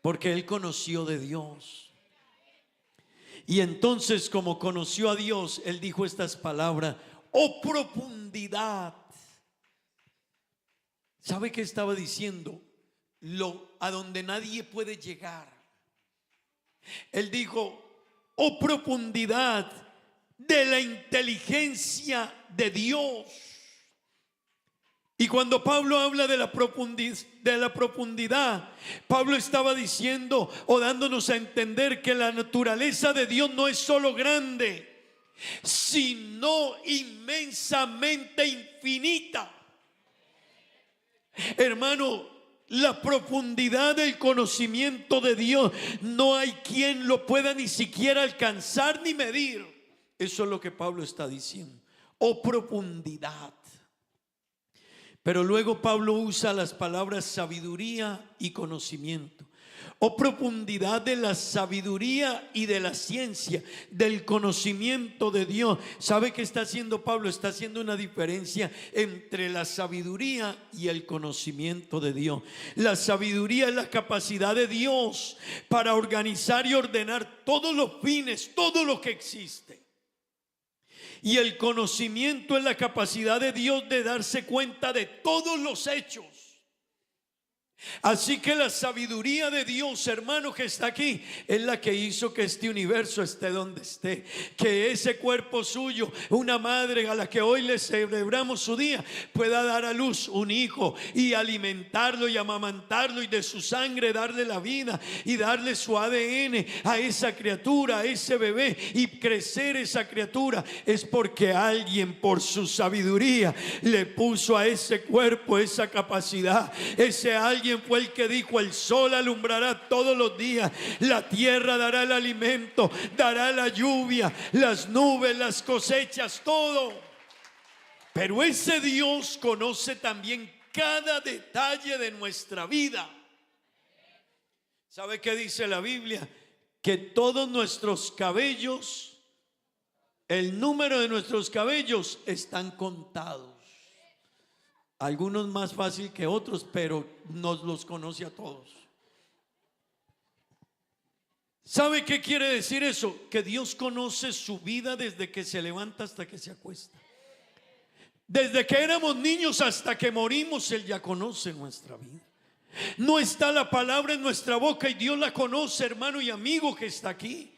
Porque él conoció de Dios. Y entonces, como conoció a Dios, él dijo estas palabras: oh profundidad. ¿Sabe qué estaba diciendo? A donde nadie puede llegar. Él dijo: oh profundidad de la inteligencia de Dios. Y cuando Pablo habla de la profundidad, Pablo estaba diciendo o dándonos a entender que la naturaleza de Dios no es solo grande, sino inmensamente infinita. Hermano, la profundidad del conocimiento de Dios no hay quien lo pueda ni siquiera alcanzar ni medir. Eso es lo que Pablo está diciendo. Oh profundidad. Pero luego Pablo usa las palabras sabiduría y conocimiento. Oh profundidad de la sabiduría y de la ciencia, del conocimiento de Dios. ¿Sabe qué está haciendo Pablo? Está haciendo una diferencia entre la sabiduría y el conocimiento de Dios. La sabiduría es la capacidad de Dios para organizar y ordenar todos los fines, todo lo que existe. Y el conocimiento es la capacidad de Dios de darse cuenta de todos los hechos. Así que la sabiduría de Dios, hermano, que está aquí, es la que hizo que este universo esté donde esté. Que ese cuerpo suyo, una madre a la que hoy le celebramos su día, pueda dar a luz un hijo y alimentarlo y amamantarlo, y de su sangre darle la vida y darle su ADN a esa criatura, a ese bebé, y crecer esa criatura. Es porque alguien, por su sabiduría, le puso a ese cuerpo esa capacidad. Ese alguien fue el que dijo: el sol alumbrará todos los días, la tierra dará el alimento, dará la lluvia, las nubes, las cosechas, todo. Pero ese Dios conoce también cada detalle de nuestra vida. ¿Sabe qué dice la Biblia? Que todos nuestros cabellos, el número de nuestros cabellos están contados. Algunos más fácil que otros, pero nos los conoce a todos. ¿Sabe qué quiere decir eso? Que Dios conoce su vida desde que se levanta hasta que se acuesta. Desde que éramos niños hasta que morimos, Él ya conoce nuestra vida. No está la palabra en nuestra boca y Dios la conoce, hermano y amigo que está aquí.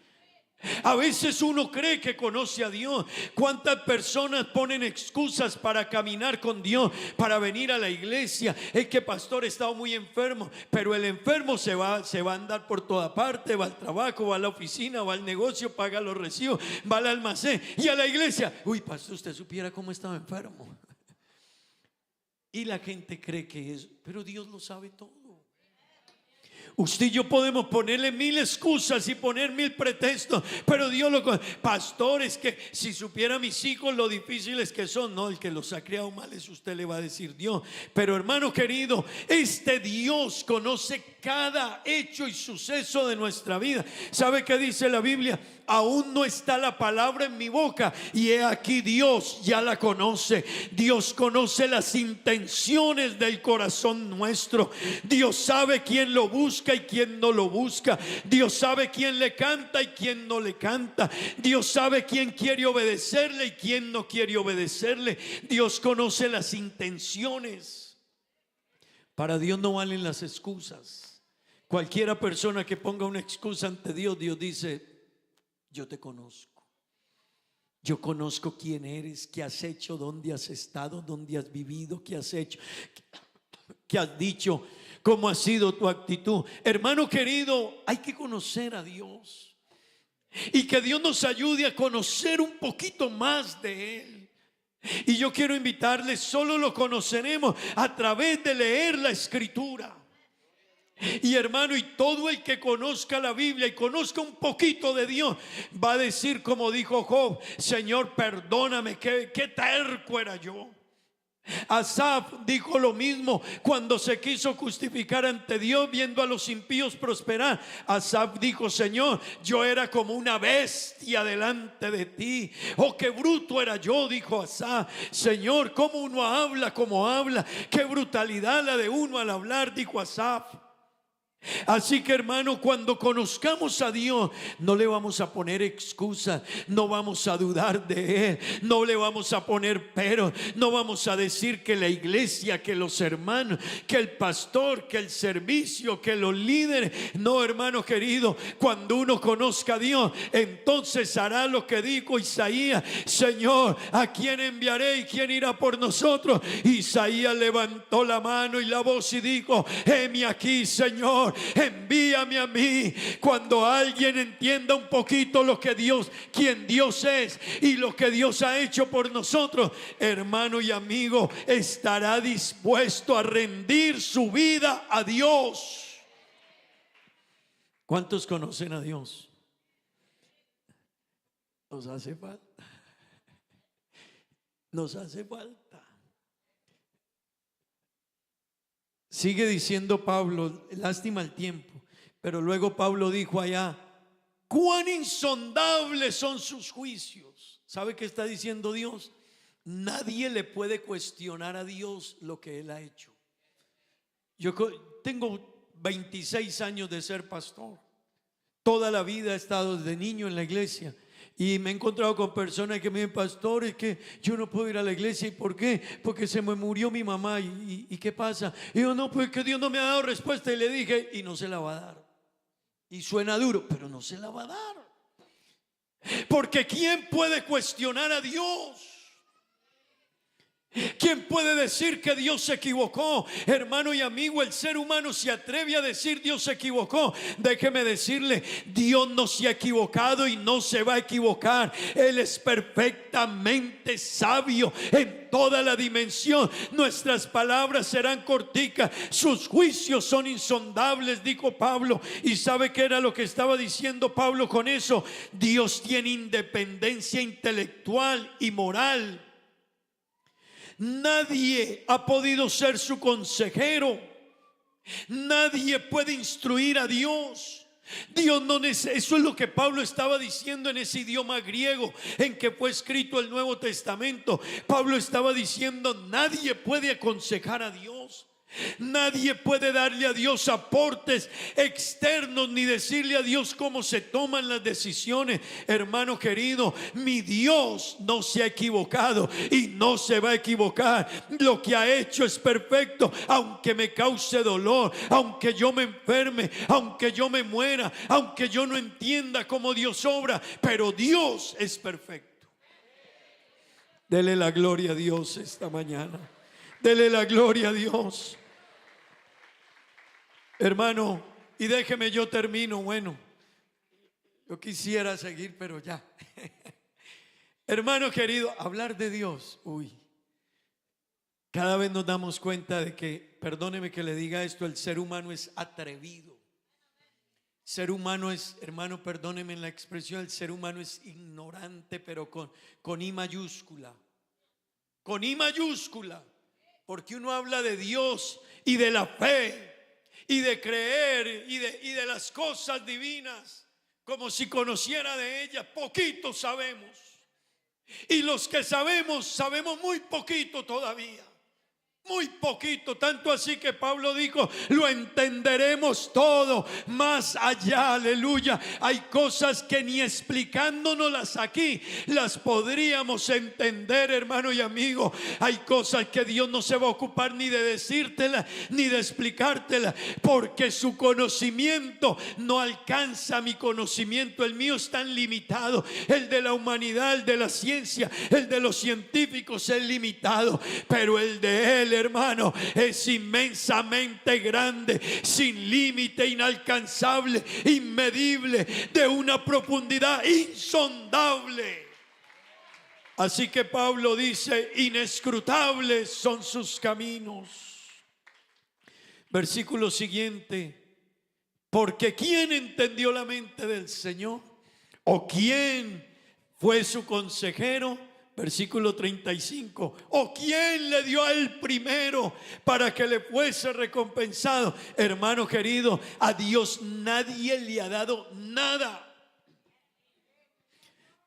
A veces uno cree que conoce a Dios. ¿Cuántas personas ponen excusas para caminar con Dios, para venir a la iglesia? Es que pastor, he estado muy enfermo. Pero el enfermo se va a andar por toda parte. Va al trabajo, va a la oficina, va al negocio, paga los recibos, va al almacén y a la iglesia. Uy, pastor, usted supiera cómo estaba enfermo. Y la gente cree que es, pero Dios lo sabe todo. Usted y yo podemos ponerle mil excusas y poner mil pretextos, pero Dios lo conoce. Pastores, que si supiera mis hijos lo difíciles que son, no, el que los ha criado mal es usted, le va a decir Dios. Pero hermano querido, este Dios conoce cada hecho y suceso de nuestra vida. ¿Sabe qué dice la Biblia? Aún no está la palabra en mi boca y he aquí Dios ya la conoce. Dios conoce las intenciones del corazón nuestro. Dios sabe quién lo busca y quién no lo busca. Dios sabe quién le canta y quién no le canta. Dios sabe quién quiere obedecerle y quién no quiere obedecerle. Dios conoce las intenciones. Para Dios no valen las excusas. Cualquiera persona que ponga una excusa ante Dios, Dios dice: yo te conozco. Yo conozco quién eres, qué has hecho, dónde has estado, dónde has vivido, qué has hecho, qué has dicho, cómo ha sido tu actitud. Hermano querido, hay que conocer a Dios y que Dios nos ayude a conocer un poquito más de Él. Y yo quiero invitarles, solo lo conoceremos a través de leer la Escritura. Y hermano, y todo el que conozca la Biblia y conozca un poquito de Dios va a decir como dijo Job: Señor, perdóname, qué terco era yo. Asaf dijo lo mismo cuando se quiso justificar ante Dios viendo a los impíos prosperar. Asaf dijo: Señor, yo era como una bestia delante de ti. Oh, qué bruto era yo, dijo Asaf. Señor, cómo uno habla como habla, qué brutalidad la de uno al hablar, dijo Asaf. Así que hermano, cuando conozcamos a Dios, no le vamos a poner excusas, no vamos a dudar de Él, no le vamos a poner pero, no vamos a decir que la iglesia, que los hermanos, que el pastor, que el servicio, que los líderes. No, hermano querido, cuando uno conozca a Dios, entonces hará lo que dijo Isaías: Señor, ¿a quién enviaré y quién irá por nosotros? Isaías levantó la mano y la voz y dijo: heme aquí, Señor, envíame a mí. Cuando alguien entienda un poquito lo que Dios, quién Dios es y lo que Dios ha hecho por nosotros, hermano y amigo, estará dispuesto a rendir su vida a Dios. ¿Cuántos conocen a Dios? Nos hace falta. Nos hace falta. Sigue diciendo Pablo, lástima el tiempo, pero luego Pablo dijo allá: cuán insondables son sus juicios. ¿Sabe qué está diciendo Dios? Nadie le puede cuestionar a Dios lo que Él ha hecho. Yo tengo 26 años de ser pastor. Toda la vida he estado desde niño en la iglesia. Y me he encontrado con personas que me dicen, pastor, es que yo no puedo ir a la iglesia. ¿Y por qué? Porque se me murió mi mamá. ¿Y qué pasa? Y yo, no, pues que Dios no me ha dado respuesta. Y le dije, y no se la va a dar. Y suena duro, pero no se la va a dar. Porque ¿quién puede cuestionar a Dios? ¿Quién puede decir que Dios se equivocó? Hermano y amigo, el ser humano se atreve a decir Dios se equivocó. Déjeme decirle, Dios no se ha equivocado y no se va a equivocar. Él es perfectamente sabio en toda la dimensión. Nuestras palabras serán corticas, sus juicios son insondables, dijo Pablo. ¿Y sabe qué era lo que estaba diciendo Pablo con eso? Dios tiene independencia intelectual y moral. Nadie ha podido ser su consejero. Nadie puede instruir a Dios. Dios no necesita. Eso es lo que Pablo estaba diciendo en ese idioma griego en que fue escrito el Nuevo Testamento. Pablo estaba diciendo, nadie puede aconsejar a Dios. Nadie puede darle a Dios aportes externos ni decirle a Dios cómo se toman las decisiones. Hermano querido, mi Dios no se ha equivocado y no se va a equivocar. Lo que ha hecho es perfecto, aunque me cause dolor, aunque yo me enferme, aunque yo me muera, aunque yo no entienda cómo Dios obra, pero Dios es perfecto. Dele la gloria a Dios esta mañana. Dele la gloria a Dios. Hermano, y déjeme, yo termino. Bueno, yo quisiera seguir, pero ya. Hermano querido, hablar de Dios, cada vez nos damos cuenta de que, perdóneme que le diga esto, el ser humano es atrevido. Ser humano es, hermano, perdóneme en la expresión, el ser humano es ignorante, pero con I mayúscula. Con I mayúscula. Porque uno habla de Dios y de la fe y de creer y de las cosas divinas como si conociera de ellas. Poquito sabemos. Y los que sabemos muy poquito todavía. Muy poquito, tanto así que Pablo dijo, lo entenderemos todo más allá, aleluya. Hay cosas que ni explicándonoslas aquí las podríamos entender, hermano y amigo. Hay cosas que Dios no se va a ocupar ni de decírtelas ni de explicártelas, porque su conocimiento no alcanza mi conocimiento. El mío es tan limitado, el de la humanidad, el de la ciencia, el de los científicos es limitado, pero el de Él, hermano, es inmensamente grande, sin límite, inalcanzable, inmedible, de una profundidad insondable. Así que Pablo dice, inescrutables son sus caminos. Versículo siguiente, porque ¿quién entendió la mente del Señor? ¿O quién fue su consejero? Versículo 35. ¿O quién le dio a él primero para que le fuese recompensado? Hermano querido, a Dios nadie le ha dado nada.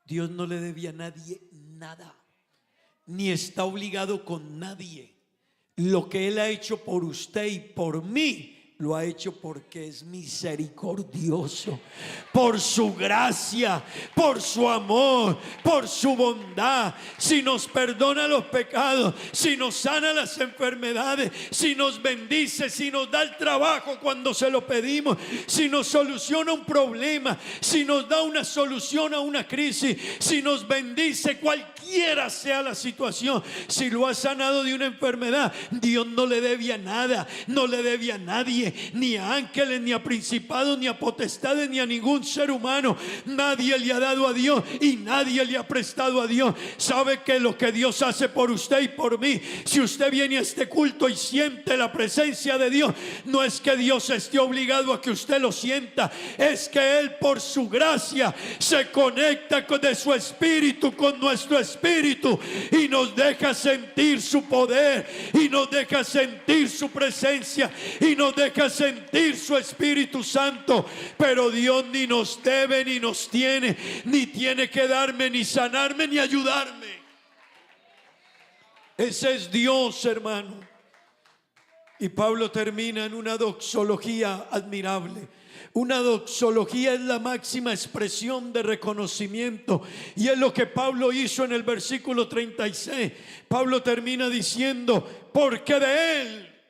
Dios no le debía a nadie nada, ni está obligado con nadie. Lo que Él ha hecho por usted y por mí, lo ha hecho porque es misericordioso, por su gracia, por su amor, por su bondad. Si nos perdona los pecados, si nos sana las enfermedades, si nos bendice, si nos da el trabajo cuando se lo pedimos, si nos soluciona un problema, si nos da una solución a una crisis, si nos bendice cualquiera sea la situación, si lo ha sanado de una enfermedad, Dios no le debe a nada, no le debe a nadie, ni a ángeles, ni a principados, ni a potestades, ni a ningún ser humano. Nadie le ha dado a Dios y nadie le ha prestado a Dios. Sabe que lo que Dios hace por usted y por mí, si usted viene a este culto y siente la presencia de Dios, no es que Dios esté obligado a que usted lo sienta, es que Él por su gracia se conecta de su espíritu con nuestro espíritu y nos deja sentir su poder y nos deja sentir su presencia y nos deja sentir su Espíritu Santo. Pero Dios ni nos debe, ni nos tiene, ni tiene que darme, ni sanarme, ni ayudarme. Ese es Dios, hermano. Y Pablo termina en una doxología admirable. Una doxología es la máxima expresión de reconocimiento, y es lo que Pablo hizo en el versículo 36. Pablo termina diciendo, porque de Él.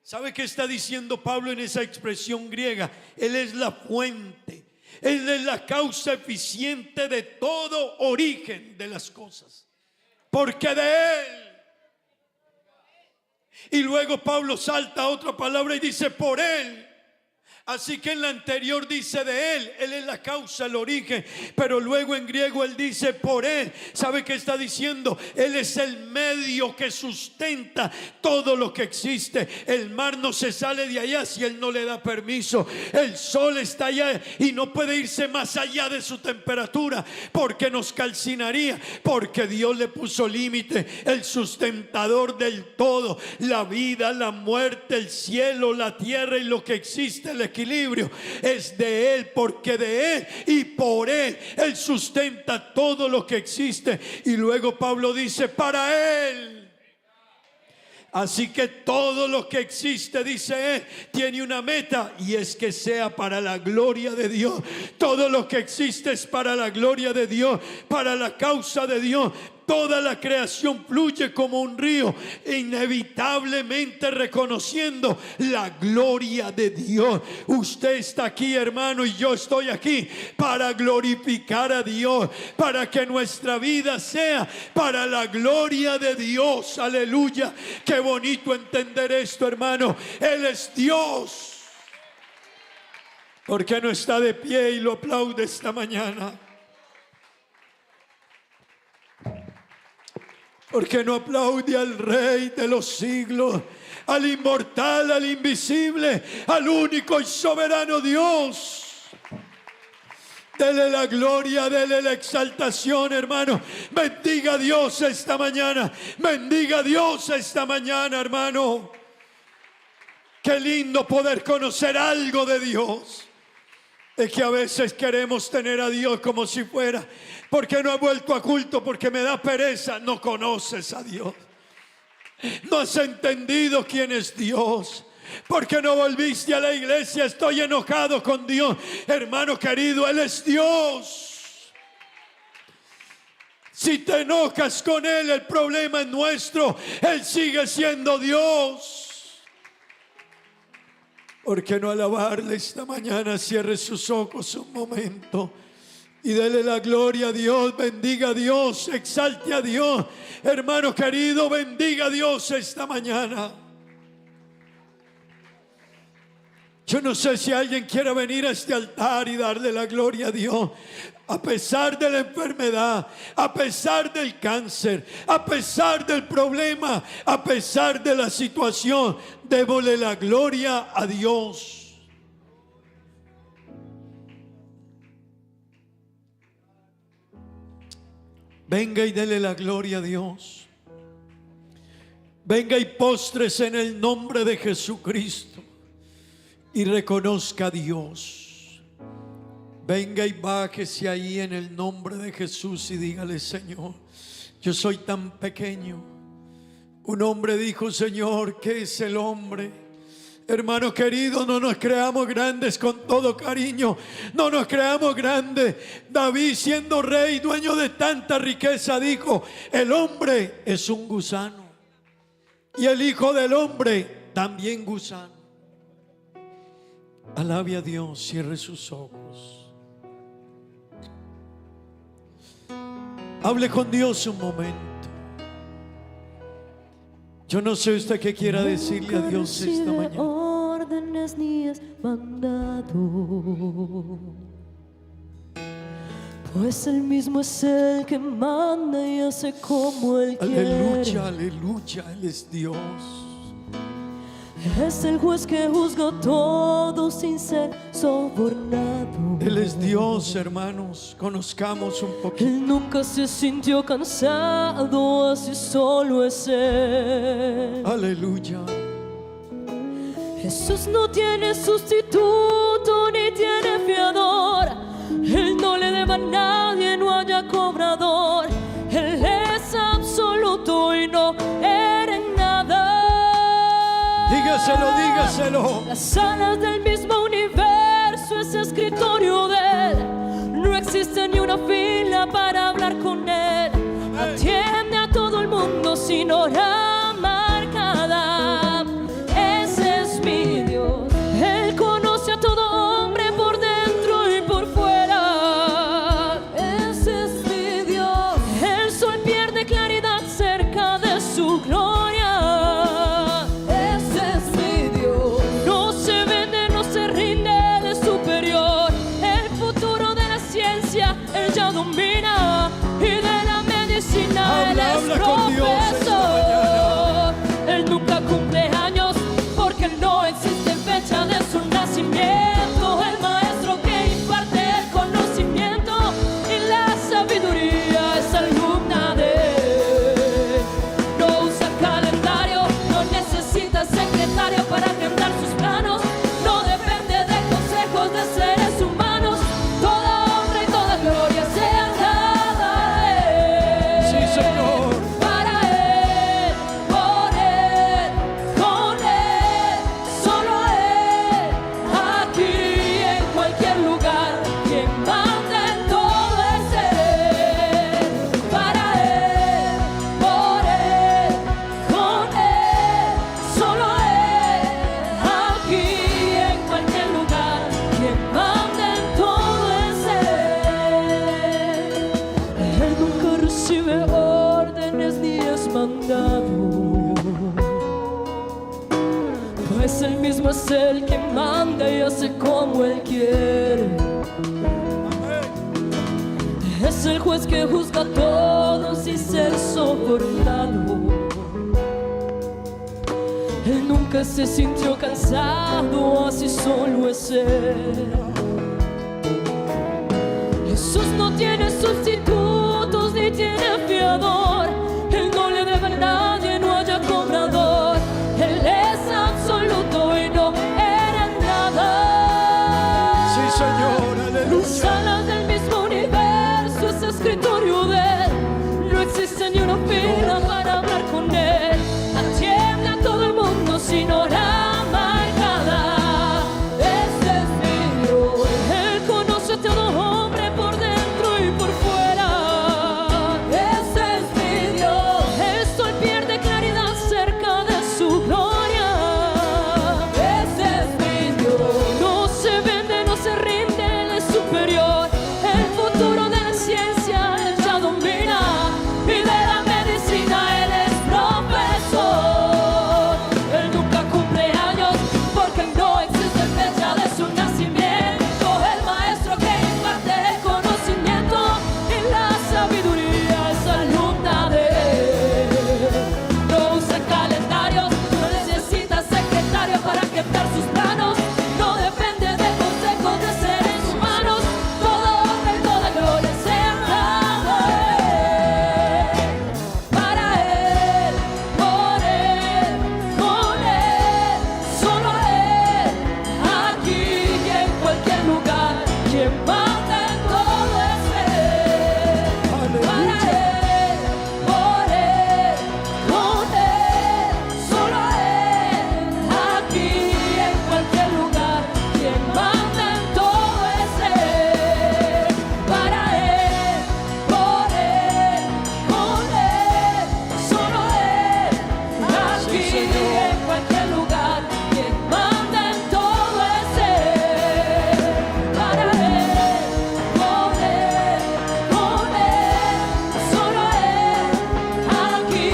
¿Sabe qué está diciendo Pablo en esa expresión griega? Él es la fuente, Él es la causa eficiente de todo origen de las cosas. Porque de Él. Y luego Pablo salta a otra palabra y dice, por Él. Así que en la anterior dice de Él, Él es la causa, el origen, pero luego en griego Él dice por Él. ¿Sabe qué está diciendo? Él es el medio que sustenta todo lo que existe. El mar no se sale de allá si Él no le da permiso. El sol está allá y no puede irse más allá de su temperatura, porque nos calcinaría, porque Dios le puso límite. El sustentador del todo, la vida, la muerte, el cielo, la tierra y lo que existe, el equilibrio es de Él, porque de Él y por Él Él sustenta todo lo que existe. Y luego Pablo dice para Él. Así que todo lo que existe, dice Él, tiene una meta, y es que sea para la gloria de Dios. Todo lo que existe es para la gloria de Dios, para la causa de Dios. Toda la creación fluye como un río, inevitablemente reconociendo la gloria de Dios. Usted está aquí, hermano, y yo estoy aquí para glorificar a Dios, para que nuestra vida sea para la gloria de Dios. Aleluya. Qué bonito entender esto, hermano. Él es Dios. ¿Por qué no está de pie y lo aplaude esta mañana? Porque no aplaude al Rey de los siglos, al inmortal, al invisible, al único y soberano Dios. Dele la gloria, dele la exaltación, hermano. Bendiga a Dios esta mañana. Bendiga a Dios esta mañana, hermano. Qué lindo poder conocer algo de Dios. Es que a veces queremos tener a Dios como si fuera, porque no he vuelto a culto, porque me da pereza. No conoces a Dios, no has entendido quién es Dios, porque no volviste a la iglesia. Estoy enojado con Dios, hermano querido. Él es Dios. Si te enojas con Él, el problema es nuestro. Él sigue siendo Dios. ¿Por qué no alabarle esta mañana? Cierre sus ojos un momento y dele la gloria a Dios. Bendiga a Dios, exalte a Dios. Hermano querido, bendiga a Dios esta mañana. Yo no sé si alguien quiere venir a este altar y darle la gloria a Dios. A pesar de la enfermedad, a pesar del cáncer, a pesar del problema, a pesar de la situación, démosle la gloria a Dios. Venga y dele la gloria a Dios. Venga y póstrese en el nombre de Jesucristo y reconozca a Dios. Venga y bájese ahí en el nombre de Jesús y dígale: Señor, yo soy tan pequeño. Un hombre dijo: Señor, ¿qué es el hombre? Hermano querido, no nos creamos grandes, con todo cariño. No nos creamos grandes. David, siendo rey, dueño de tanta riqueza, dijo: el hombre es un gusano, y el hijo del hombre también gusano. Alabe a Dios, cierre sus ojos. Hable con Dios un momento. Yo no sé usted qué quiera decirle a Dios esta mañana. Órdenes ni es mandado, pues Él mismo es el que manda y hace como Él quiere. Aleluya, aleluya, Él es Dios. Es el juez que juzga todo sin ser sobornado. Él es Dios, hermanos. Conozcamos un poquito. Él nunca se sintió cansado, así solo es Él. Aleluya. Jesús no tiene sustituto ni tiene fiador. Él no le debe a nadie, no haya cobrador. Él es absoluto y no eres nada. Diga dígaselo. Las alas del mismo universo, ese escritorio de él. No existe ni una fila para hablar con él. Atiende a todo el mundo sin hora marcada. Ese es mi Dios. Él conoce a todo hombre por dentro y por fuera. Ese es mi Dios. El sol pierde claridad cerca de su gloria. Ese es mi Dios. No se vende, no se rinde, Él es superior. El futuro de la ciencia, Él ya domina. Y de la medicina, Él es profesor. Él nunca cumple años porque no existe fecha de su nacimiento. El maestro que imparte el conocimiento y la sabiduría es alumna de él. No usa calendario, no necesita secretario para agendar sus planos. No depende de consejos de seres humanos. Toda honra y toda gloria sean dada a él. Sí, Señor. Para él, por él, con él, solo él, aquí en cualquier lugar, quien manda en todo es él. Para él, por él, con él, solo él, aquí en cualquier lugar, quien manda en todo es él. Él nunca recibe órdenes ni es mandado, pues él mismo es el que manda y hace como él quiere. Es el juez que juzga a todos sin ser sobornado. Él nunca se sintió cansado, así solo es él. Jesús no tiene sustitutos ni tiene fiador. Él no le debe a nadie, no haya cobrador. Él es absoluto y no era nada. Sí, Señor, Las aleluya. alas del mismo universo, ese escritorio de él. No existe ni una fila para hablar con él. Atiende a todo el mundo sin hora marcada. Este es mi Dios. Él conoce a todo hombre por dentro y por fuera. Ese es mi Dios. El sol pierde claridad cerca de su gloria. Ese es mi Dios. No se vende, no se rinde, Él es superior. El futuro de la ciencia, Él ya domina. Y de la medicina, Él es profesor. Él nunca cumple años porque no existe fecha de su nacimiento. El maestro que imparte el conocimiento y la sabiduría es alumna de él. No usa calendarios, no necesita secretario para agendar sus planos. No depende de consejos de seres humanos. Toda honra y toda gloria sean dada a él. Para él, por él, con él, solo él, aquí y en cualquier lugar, quien manda en todo es él. Para él, por él, con él, solo él, aquí y en cualquier lugar, quien manda en todo es él. Para él, por él, con él, solo él, aquí y en cualquier lugar, quien manda en todo es él. Para él, por él, con él, solo él, aquí y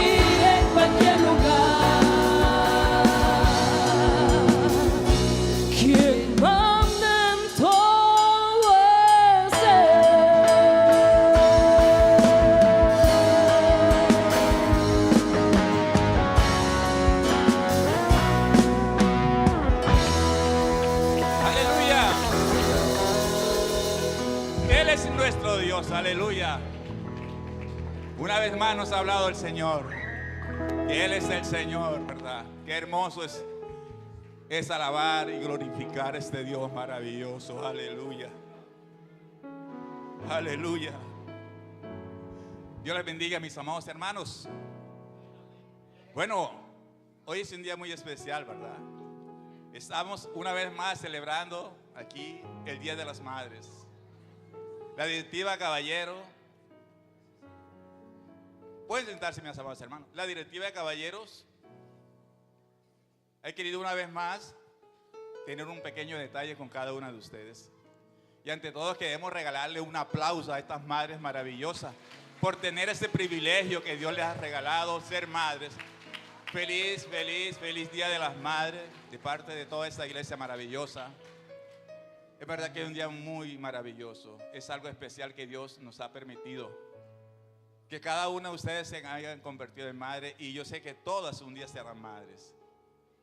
en cualquier lugar, quien manda en todo es Aleluya. Él es nuestro Dios, aleluya. Una vez más nos ha hablado el Señor. Que Él es el Señor, ¿verdad? Qué hermoso es alabar y glorificar a este Dios maravilloso, aleluya. Aleluya. Dios les bendiga, mis amados hermanos. Bueno, Hoy es un día muy especial, ¿verdad? Estamos una vez más celebrando aquí el Día de las Madres. La directiva Caballero, pueden sentarse, mis amados hermanos. La directiva de Caballeros ha querido una vez más tener un pequeño detalle con cada una de ustedes. Y ante todo queremos regalarle un aplauso a estas madres maravillosas por tener ese privilegio que Dios les ha regalado, ser madres. Feliz, feliz, feliz Día de las Madres de parte de toda esta iglesia maravillosa. Es verdad que es un día muy maravilloso. Es algo especial que Dios nos ha permitido. Que cada una de ustedes se hayan convertido en madre y yo sé que todas un día serán madres.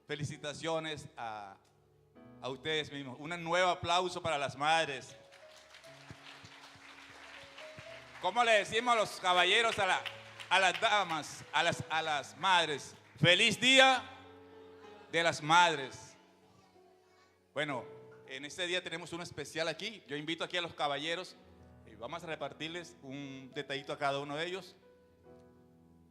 Felicitaciones a ustedes mismos. Un nuevo aplauso para las madres. ¿Cómo le decimos a los caballeros, a las damas, a las madres? Feliz Día de las Madres. Bueno, en este día tenemos uno especial aquí. Yo invito aquí a los caballeros y vamos a repartirles un detallito a cada uno de ellos,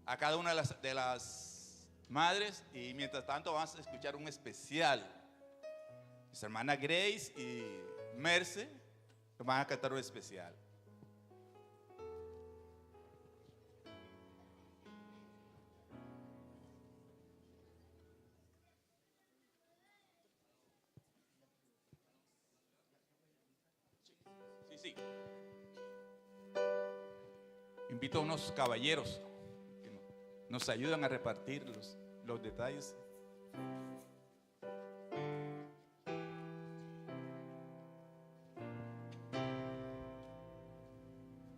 a cada una de las madres. Y mientras tanto vamos a escuchar un especial. Mis hermanas Grace y Merce van a cantar un especial. Sí. Invito a unos caballeros que nos ayudan a repartir los detalles.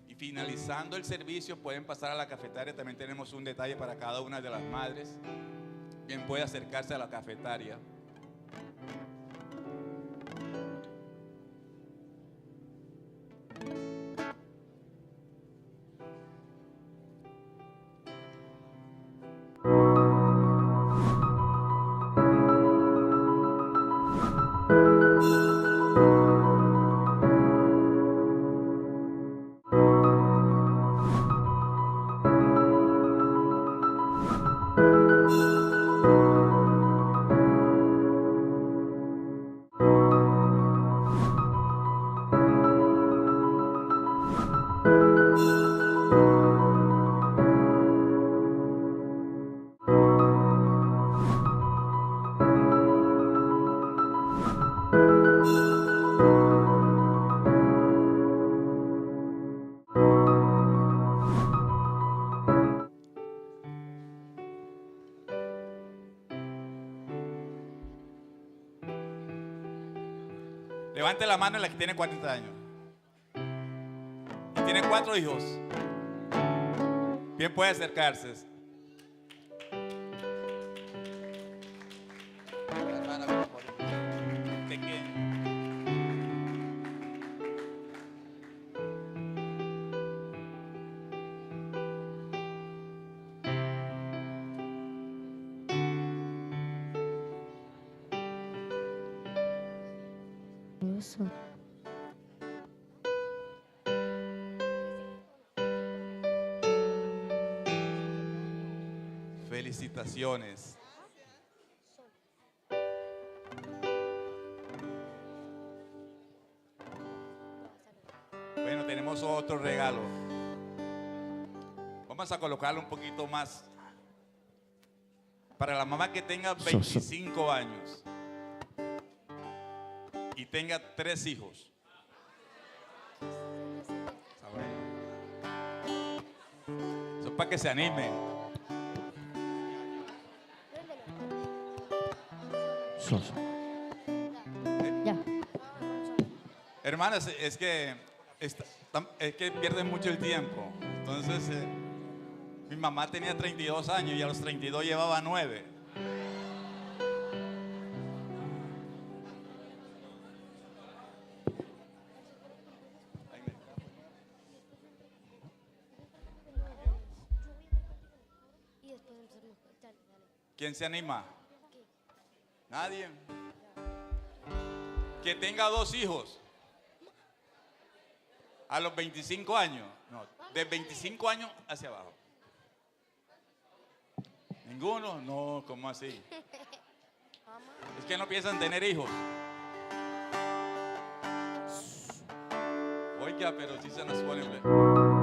Y finalizando el servicio pueden pasar a la cafetaria. También tenemos un detalle para cada una de las madres. Bien puede acercarse a la cafetaria. Levante la mano en la que tiene 40 años. Y tiene 4 hijos. Bien puede acercarse. Felicitaciones. Bueno, tenemos otro regalo. Vamos a colocarlo un poquito más. Para la mamá que tenga 25 años y tenga 3 hijos. Eso es para que se animen. Ya. Hermanas, es que pierden mucho el tiempo. Entonces, mi mamá tenía 32 años y a los 32 llevaba 9. ¿Quién se anima? Nadie. Que tenga 2 hijos a los 25 años. No, de 25 años hacia abajo. ¿Ninguno? No, ¿cómo así? Es que no piensan tener hijos. Oiga, pero sí se nos suelen ver.